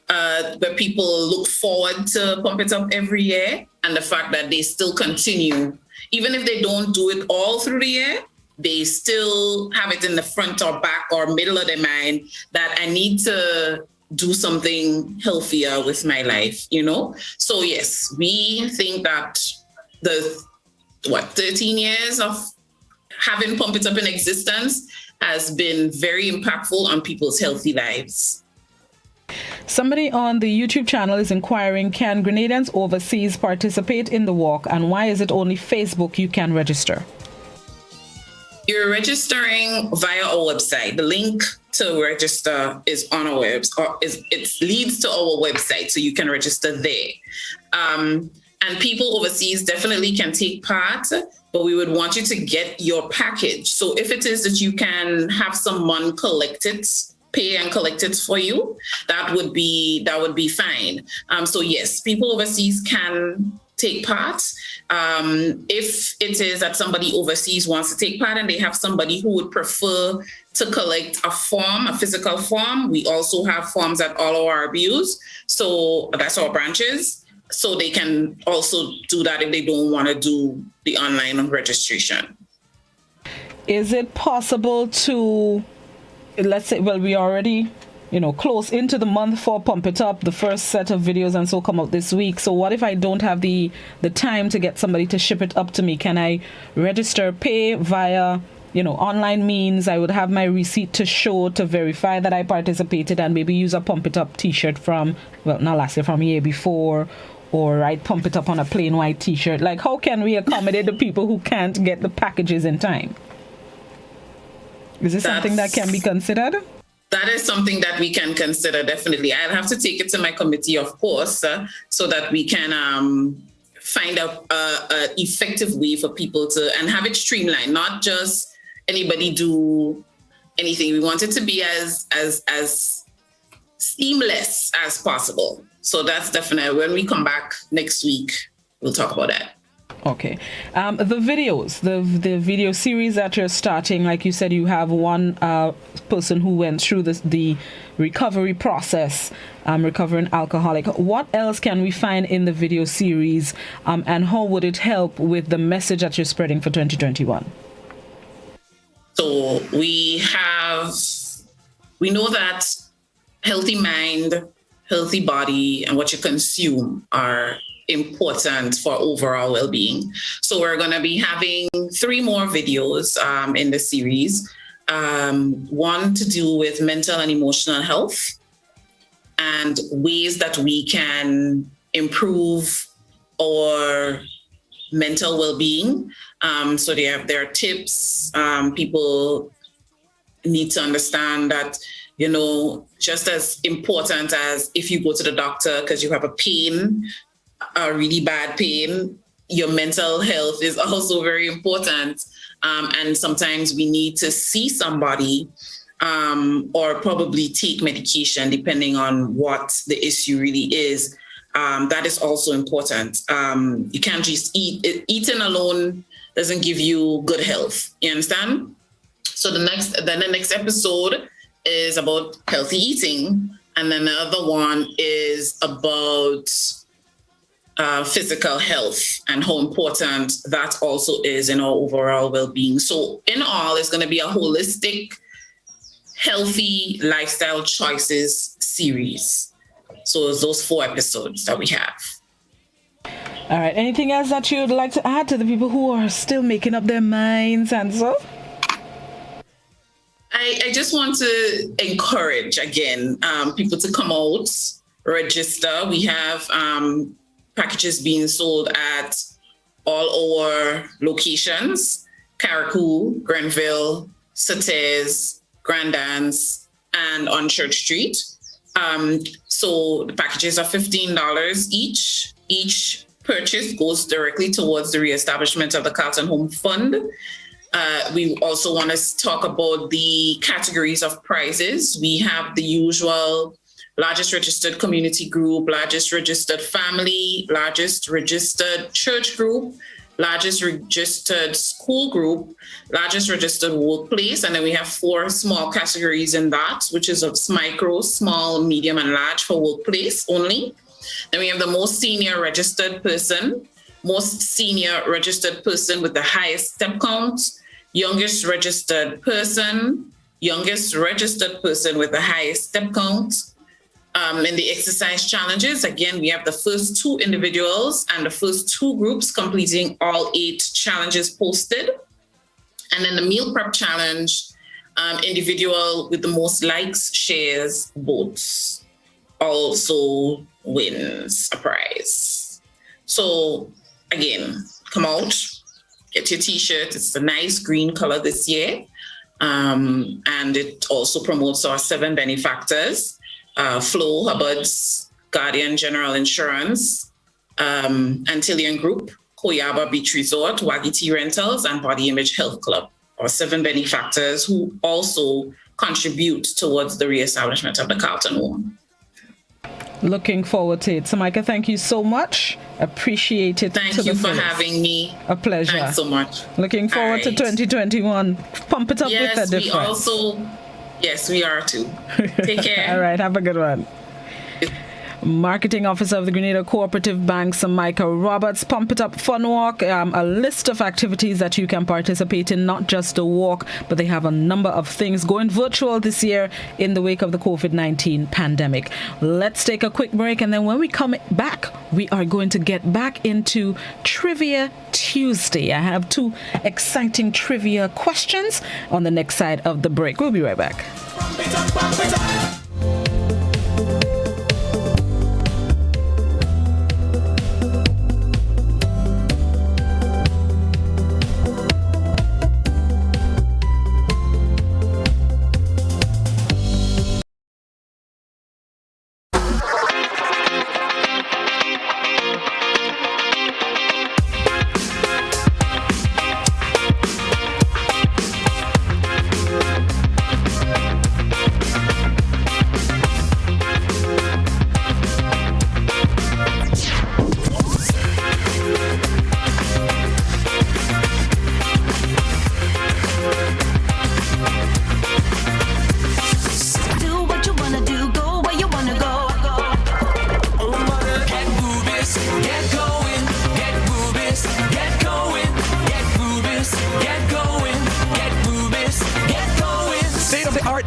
where people look forward to Pump It Up every year, and the fact that they still continue, even if they don't do it all through the year, they still have it in the front or back or middle of their mind that I need to do something healthier with my life, you know? So yes, we think that the 13 years of having Pump It Up in existence has been very impactful on people's healthy lives. Somebody on the YouTube channel is inquiring, can Grenadians overseas participate in the walk, and why is it only Facebook you can register? You're registering via our website. The link to register is on our website, or it leads to our website, so you can register there. And people overseas definitely can take part, but we would want you to get your package. So if it is that you can have someone collect it, pay and collect it for you, that would be fine. So yes, people overseas can take part. If it is that somebody overseas wants to take part and they have somebody who would prefer to collect a form, a physical form, we also have forms at all our RBUs. So that's our branches. So they can also do that if they don't want to do the online registration. Is it possible to, let's say, well, we already, close into the month for Pump It Up. The first set of videos and so come out this week. So what if I don't have the time to get somebody to ship it up to me? Can I register, pay via, online means? I would have my receipt to show, to verify that I participated, and maybe use a Pump It Up t-shirt from, well, not last year, from year before, or I'd pump it up on a plain white t-shirt. Like, how can we accommodate the people who can't get the packages in time? Is this something that can be considered? That is something that we can consider, definitely. I'll have to take it to my committee, of course, so that we can find an effective way for people to, and have it streamlined, not just anybody do anything. We want it to be as seamless as possible. So that's definitely, when we come back next week, we'll talk about that. Okay. The videos, the video series that you're starting, like you said, you have one person who went through the recovery process, recovering alcoholic. What else can we find in the video series, and how would it help with the message that you're spreading for 2021? So we know that healthy mind, healthy body, and what you consume are important for overall well-being. So we're going to be having 3 more videos in the series. One to do with mental and emotional health and ways that we can improve our mental well-being. So there are tips. People need to understand that, just as important as if you go to the doctor because you have a pain, a really bad pain, your mental health is also very important. And sometimes we need to see somebody or probably take medication depending on what the issue really is. That is also important. You can't just eat. Eating alone doesn't give you good health. You understand? So the next episode is about healthy eating. And then the other one is about physical health and how important that also is in our overall well-being. So in all, it's going to be a holistic, healthy lifestyle choices series. So it's those 4 episodes that we have. All right. Anything else that you'd like to add to the people who are still making up their minds and so? I just want to encourage, again, people to come out, register. We have packages being sold at all our locations: Carriacou, Grenville, Sates, Grandans, and on Church Street. So the packages are $15 each. Each purchase goes directly towards the reestablishment of the Carlton Home Fund. We also want to talk about the categories of prizes. We have the usual largest registered community group, largest registered family, largest registered church group, largest registered school group, largest registered workplace. And then we have 4 small categories in that, which is of micro, small, medium, and large for workplace only. Then we have the most senior registered person with the highest step count, youngest registered person with the highest step count. In the exercise challenges, again, we have the first 2 individuals and the first 2 groups completing all 8 challenges posted. And then the meal prep challenge, individual with the most likes, shares, votes. also wins a prize. So again, come out, get your t-shirt. It's a nice green color this year. And it also promotes our 7 benefactors, Flo, Hubbard's, Guardian General Insurance, Antillean Group, Koyaba Beach Resort, Wagiti Rentals, and Body Image Health Club, our 7 benefactors who also contribute towards the reestablishment of the Carlton Home. Looking forward to it. So, Micah, thank you so much. Appreciate it. Thank you for having me. A pleasure. Thanks so much. Looking forward to 2021. Pump it up with a difference. Yes, we are too. Take care. All right, have a good one. Marketing Officer of the Grenada Cooperative Bank, Micah Roberts. Pump It Up Fun Walk, a list of activities that you can participate in, not just a walk, but they have a number of things going virtual this year in the wake of the COVID-19 pandemic. Let's take a quick break, and then when we come back, we are going to get back into Trivia Tuesday. I have 2 exciting trivia questions on the next side of the break. We'll be right back.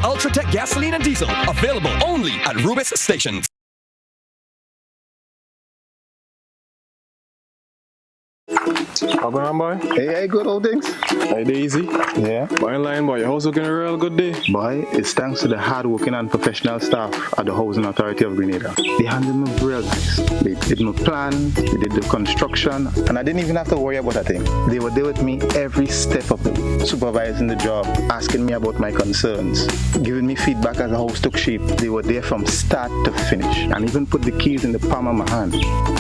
Ultratech gasoline and diesel, available only at Rubis stations. How going on, boy? Hey, good old things. Hey, Daisy. Yeah. Boy, in line, boy. Your house looking a real good day. Boy, it's thanks to the hard-working and professional staff at the Housing Authority of Grenada. They handled me real nice. They did my plan, they did the construction, and I didn't even have to worry about a thing. They were there with me every step of the way, supervising the job, asking me about my concerns, giving me feedback as the house took shape. They were there from start to finish, and even put the keys in the palm of my hand.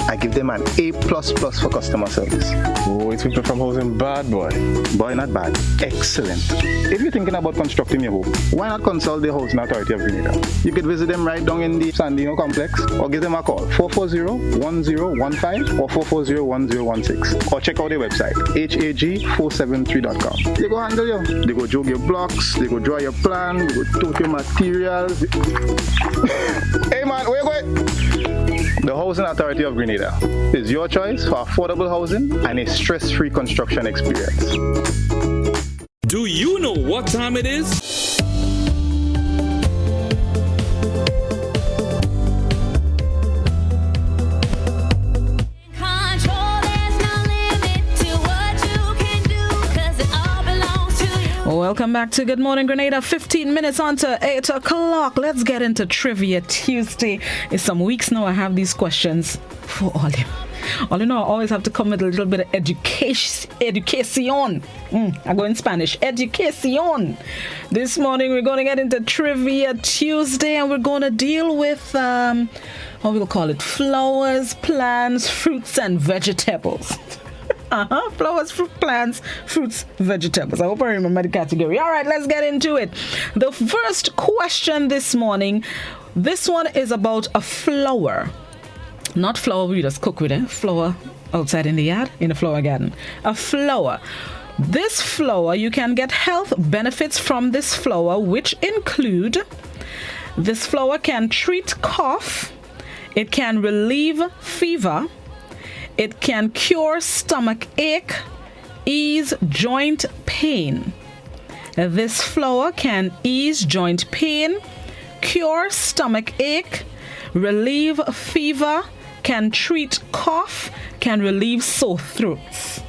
I give them an A++ for customer service. Oh, it's people from housing bad, boy. Boy, not bad. Excellent. If you're thinking about constructing your home, why not consult the Housing Authority of Grenada? You could visit them right down in the Sandino complex, or give them a call, 440-1015 or 440-1016. Or check out their website, hag473.com. They go handle you. They go jog your blocks, they go draw your plan, they go tote your materials. Hey man, where you going? The Housing Authority of Grenada is your choice for affordable housing and a stress-free construction experience. Do you know what time it is? Welcome back to Good Morning Grenada. 15 minutes on to 8 o'clock. Let's get into Trivia Tuesday. It's some weeks now I have these questions for all of you. All you know, I always have to come with a little bit of education. I go in Spanish. Education. This morning we're going to get into Trivia Tuesday, and we're going to deal with, what we'll call it, flowers, plants, fruits, and vegetables. Flowers, plants, fruits, vegetables. I hope I remember the category. All right, let's get into it. The first question this morning, this one is about a flower. Not flower we just cook with, flower outside in the yard, in a flower garden. A flower. This flower, you can get health benefits from this flower, which include, this flower can treat cough, it can relieve fever, it can cure stomach ache, ease joint pain. This flower can ease joint pain, cure stomach ache, relieve fever, can treat cough, can relieve sore throats.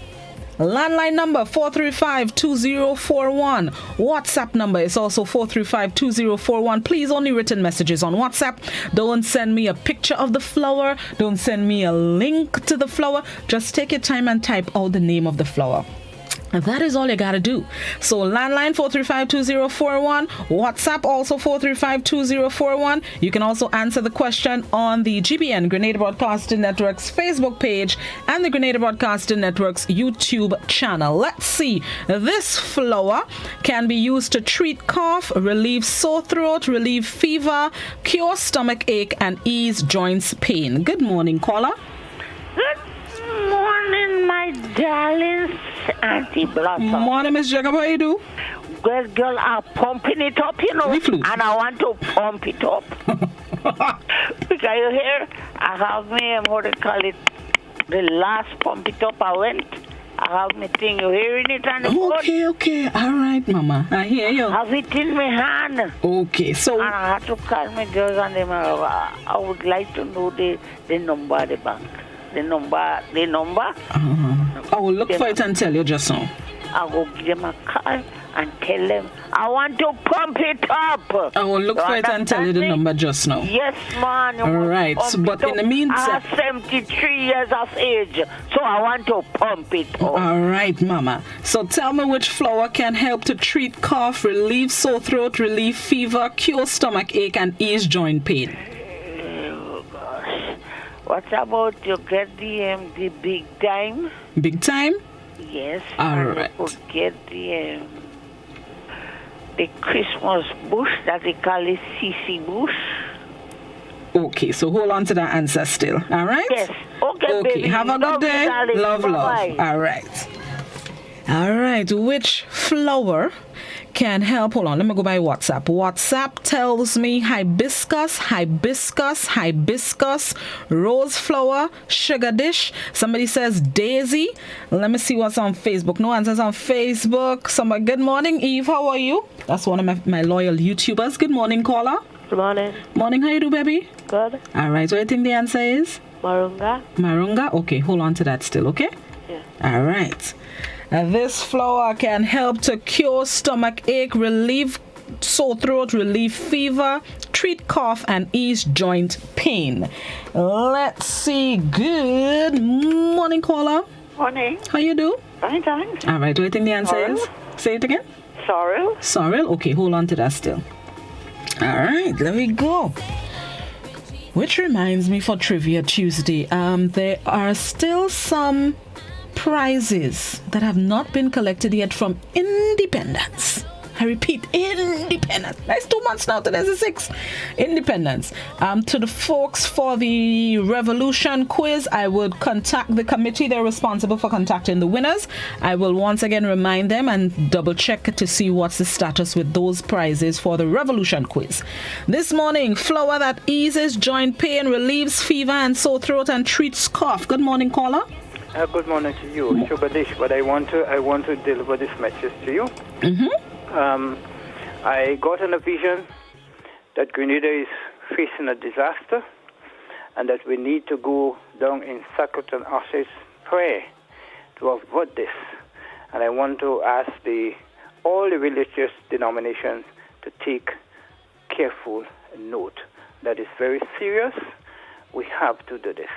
Landline number 435-2041. WhatsApp number is also 435-2041. Please, only written messages on WhatsApp. Don't send me a picture of the flower. Don't send me a link to the flower. Just take your time and type out the name of the flower. That is all you gotta do. So landline 435-2041, WhatsApp also 435-2041. You can also answer the question on the GBN Grenada Broadcasting Network's Facebook page and the Grenada Broadcasting Network's YouTube channel. Let's see. This flower can be used to treat cough, relieve sore throat, relieve fever, cure stomach ache, and ease joints pain. Good morning, caller. Good morning, my darling Auntie Blossom. Morning, Miss Jacob. How you do? Good girl, I'm pumping it up, and I want to pump it up. Because you hear, I have me, what do you call it, the last pump it up I went. I have my thing, you hearing it on the phone? Okay, all right, Mama, I hear you. I have it in my hand. Okay, so... And I have to call my girls and them, I would like to know the number of the bank. The number. I will look for it and tell you just now. I will give them a call and tell them I want to pump it up. I will look for it and tell you the number just now. Yes, man. All right, but in the meantime... I'm 73 years of age, so I want to pump it up. All right, Mama. So tell me which flower can help to treat cough, relieve sore throat, relieve fever, cure stomach ache, and ease joint pain. What about you get the big time? Big time? Yes. All right. You could get the Christmas bush that they call it CC bush. Okay, so hold on to that answer still. All right? Yes. Okay, baby. Have a good day. Love. Bye-bye. All right. Which flower can help? Hold on, let me go by WhatsApp. WhatsApp tells me hibiscus, rose flower, sugar dish. Somebody says daisy. Let me see what's on Facebook. No answers on Facebook. Somebody, good morning, Eve. How are you? That's one of my loyal YouTubers. Good morning, caller. Good morning. Morning, how you do, baby? Good. All right, so I think the answer is? Marunga. Okay, hold on to that still, okay? Yeah. All right. This flower can help to cure stomach ache, relieve sore throat, relieve fever, treat cough, and ease joint pain. Let's see. Good morning, caller. Morning. How you do? Fine, thanks. All right. Do you think the answer is? Say it again. Sorrel. Okay, hold on to that still. All right. There we go. Which reminds me, for Trivia Tuesday, there are still some prizes that have not been collected yet from Independence. I repeat, Independence. That's 2 months now, today's the 6th. Independence. To the folks for the Revolution quiz, I would contact the committee. They're responsible for contacting the winners. I will once again remind them and double check to see what's the status with those prizes for the Revolution quiz. This morning, flower that eases joint pain, relieves fever and sore throat, and treats cough. Good morning, caller. Good morning to you, Sugar Dish. But I want to deliver this message to you. I got on a vision that Grenada is facing a disaster, and that we need to go down in sackcloth and ashes prayer to avoid this. And I want to ask all the religious denominations to take careful note. That is very serious. We have to do this.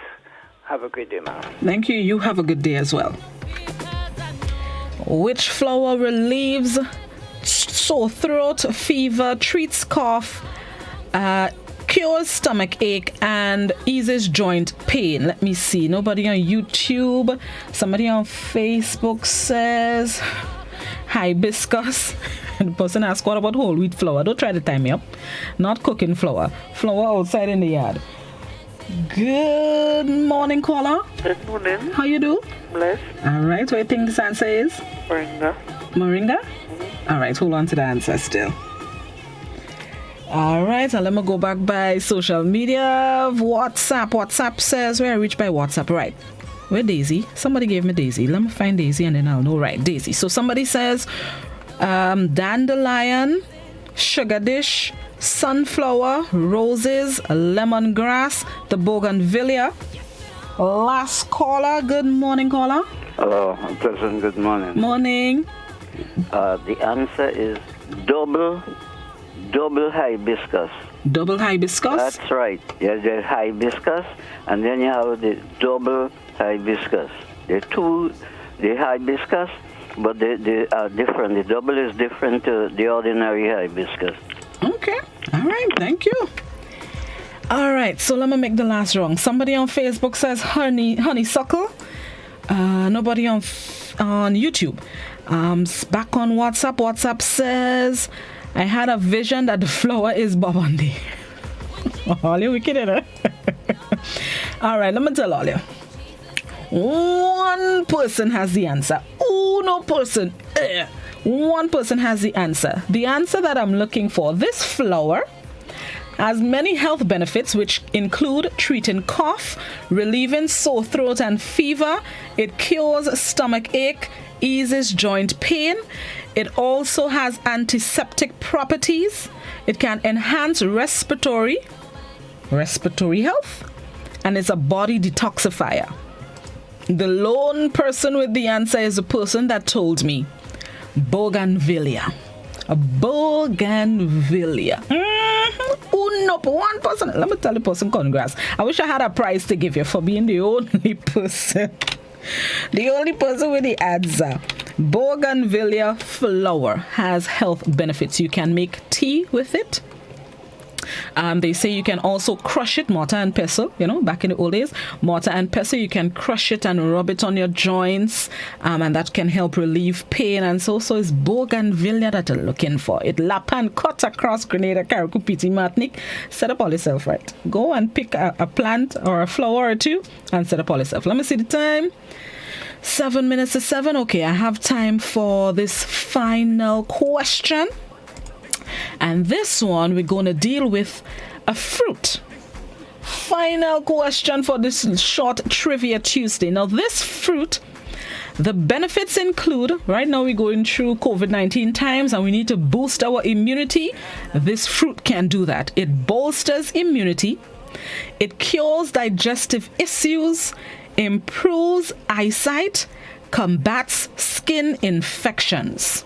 Have a great day, ma'am. Thank you. You have a good day as well. Which flower relieves sore throat, fever, treats cough, cures stomach ache, and eases joint pain? Let me see. Nobody on YouTube. Somebody on Facebook says hibiscus. The person asked, what about whole wheat flour? Don't try to tie me up. Not cooking flour. Flour outside in the yard. Good morning, caller. Good morning. How you do? Blessed. All right. What do you think this answer is? Moringa. Moringa? All right. Hold on to the answer still. All right. So let me go back by social media. WhatsApp. WhatsApp says, where I reach by WhatsApp? Right. Where Daisy? Somebody gave me Daisy. Let me find Daisy and then I'll know. Right. Daisy. So somebody says dandelion, sugar dish, sunflower, roses, lemongrass, the bougainvillea. Last caller. Good morning, caller. Hello, pleasant good morning. Morning. The answer is double hibiscus. Double hibiscus? That's right. Yeah, there's hibiscus, and then you have the double hibiscus. The hibiscus, but they are different. The double is different to the ordinary hibiscus. Okay. All right. Thank you. All right. So let me make the last wrong. Somebody on Facebook says honeysuckle. Nobody on YouTube. Back on WhatsApp. WhatsApp says, I had a vision that the flower is Babandi. All you wicked, eh? All right, let me tell all you. One person has the answer. No person. One person has the answer. The answer that I'm looking for. This flower has many health benefits, which include treating cough, relieving sore throat and fever. It cures stomach ache, eases joint pain. It also has antiseptic properties. It can enhance respiratory health, and it's a body detoxifier. The lone person with the answer is the person that told me bougainvillea. A bougainvillea. One person. Let me tell the person congrats. I wish I had a prize to give you for being the only person. The only person with the answer. Bougainvillea flower has health benefits. You can make tea with it. They say you can also crush it, mortar and pestle, back in the old days, mortar and pestle, you can crush it and rub it on your joints, and that can help relieve pain. And so it's bougainvillea that you're looking for. It lap and cut across Grenada, Carriacou, Petit Martinique. Set up all yourself, right? Go and pick a plant or a flower or two and set up all yourself. Let me see the time. 7 minutes to 7. Okay, I have time for this final question. And this one, we're going to deal with a fruit. Final question for this short Trivia Tuesday. Now, this fruit, the benefits include, right now we're going through COVID-19 times and we need to boost our immunity. This fruit can do that. It bolsters immunity. It cures digestive issues, improves eyesight, combats skin infections.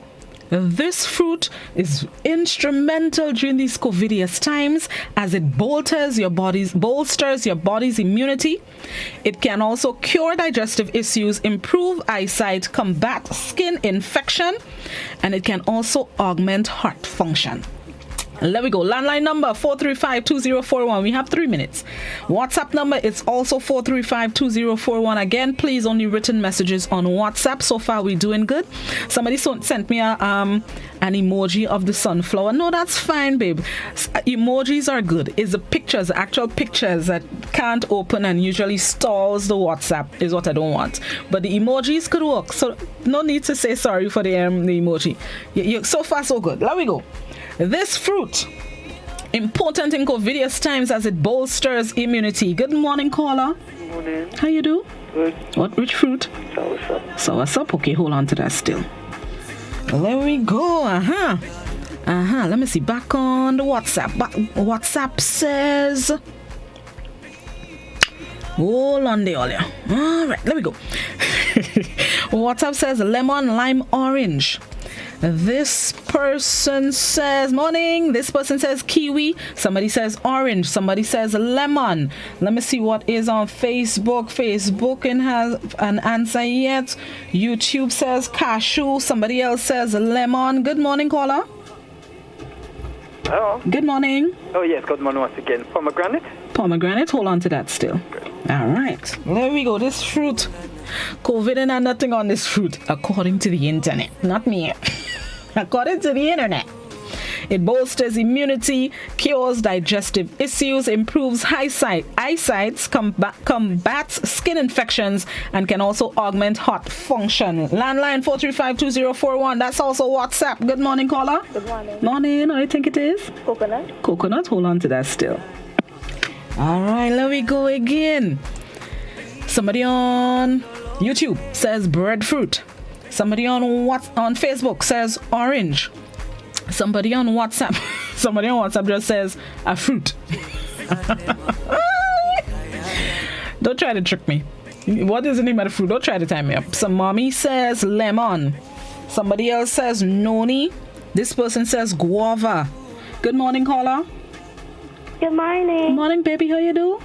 This fruit is instrumental during these COVIDious times as it bolsters your body's immunity. It can also cure digestive issues, improve eyesight, combat skin infection, and it can also augment heart function. There we go. Landline number 435-2041. We have 3 minutes. WhatsApp number is also 435-2041. Again, please only written messages on WhatsApp. So far, we're doing good. Somebody sent me an emoji of the sunflower. No, that's fine, babe. Emojis are good. It's the pictures, the actual pictures that can't open and usually stalls the WhatsApp is what I don't want. But the emojis could work. So no need to say sorry for the emoji. So far, so good. There we go. This fruit, important in COVIDious times as it bolsters immunity. Good morning, caller. Good morning. How you do? Good. Which fruit? Soursop. Soursop. Okay, hold on to that still. There we go. Let me see. Back on the WhatsApp. WhatsApp says... Hold on there, all. All right, there we go. WhatsApp says lemon, lime, orange. This person says morning. This person says kiwi. Somebody says orange. Somebody says lemon. Let me see what is on Facebook. Facebook has an answer yet. YouTube says cashew. Somebody else says lemon. Good morning, caller. Hello. Good morning. Oh yes, good morning once again. Pomegranate. Pomegranate. Hold on to that still. All right. There we go. This fruit. COVID and nothing on this fruit, according to the internet. Not me. According to the internet. It bolsters immunity, cures digestive issues, improves eyesight, combats skin infections, and can also augment heart function. Landline 435-2041. That's also WhatsApp. Good morning, caller. Good morning. Morning. What do you think it is? Coconut. Coconut. Hold on to that still. All right, let me go again. Somebody on YouTube says breadfruit. Somebody on Facebook says orange. Somebody on WhatsApp just says a fruit. Don't try to trick me. What is the name of the fruit? Don't try to time me up. Some mommy says lemon. Somebody else says noni. This person says guava. Good morning, caller. Good morning. Morning, baby. How you do?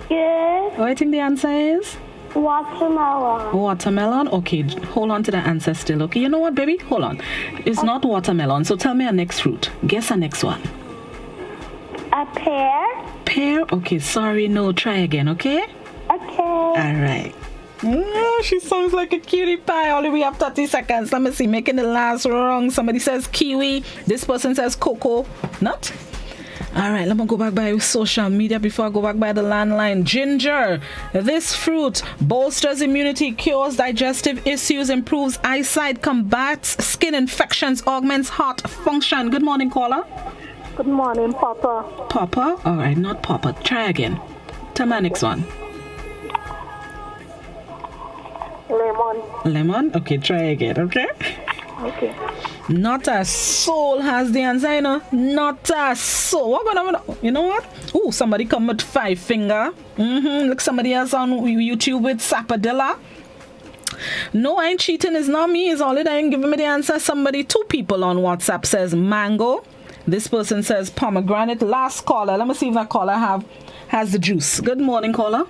Good. What do you think the answer is? Watermelon. Watermelon? Okay, hold on to the answer still. Okay, you know what, baby? Hold on. It's not watermelon, so tell me a next fruit. Guess a next one. A pear. Pear? Okay, sorry, no. Try again, okay? Okay. All right. She sounds like a cutie pie. Only we have 30 seconds. Let me see. Making the last wrong. Somebody says kiwi. This person says cocoa nut. All right, let me go back by social media before I go back by the landline. Ginger. This fruit bolsters immunity, cures digestive issues, improves eyesight, combats skin infections, augments heart function. Good morning, caller. Good morning, Papa. Papa? All right, not Papa. Try again. Tell me next one. Lemon. Lemon? Okay, try again, okay? Okay. Not a soul has the answer, you know. Not a soul. What gonna, you know what? Ooh, somebody come with 5 finger. Look, somebody else on YouTube with Sapadilla. No, I ain't cheating. It's not me. It's all it. I ain't giving me the answer. Somebody, 2 people on WhatsApp says mango. This person says pomegranate. Last caller. Let me see if that caller has the juice. Good morning, caller.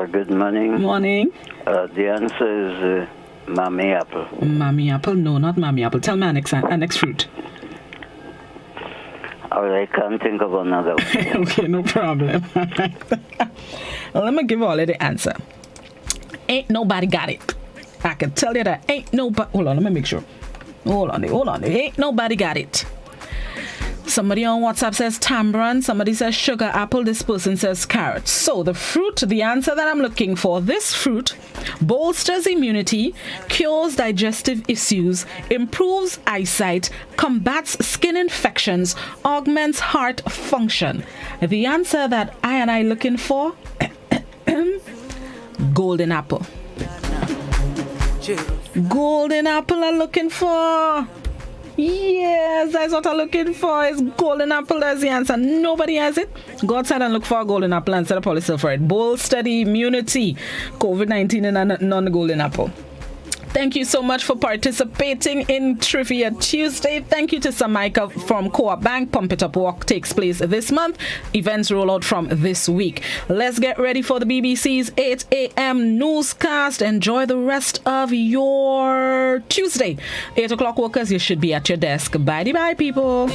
Good morning. Morning. The answer is Mammy apple. Mammy apple? No, not mammy apple. Tell me our next fruit. I can't think of another one. Okay, no problem. Well, let me give all of the answer. Ain't nobody got it. I can tell you that ain't nobody. Hold on, let me make sure. Hold on. Ain't nobody got it. Somebody on WhatsApp says tamarind. Somebody says sugar apple. This person says carrot. So the fruit, the answer that I'm looking for, this fruit bolsters immunity, cures digestive issues, improves eyesight, combats skin infections, augments heart function. The answer that I looking for, golden apple. Golden apple I'm looking for. Yes, that's what I'm looking for. It's golden apple. That's the answer. Nobody has it. Go outside and look for a golden apple and set up policy for it. Bolster immunity. COVID-19 and non golden apple. Thank you so much for participating in Trivia Tuesday. Thank you to Samaika from Co-op Bank. Pump It Up Walk takes place this month. Events roll out from this week. Let's get ready for the BBC's 8 a.m. newscast. Enjoy the rest of your Tuesday. 8 o'clock workers, you should be at your desk. Bye-bye, people.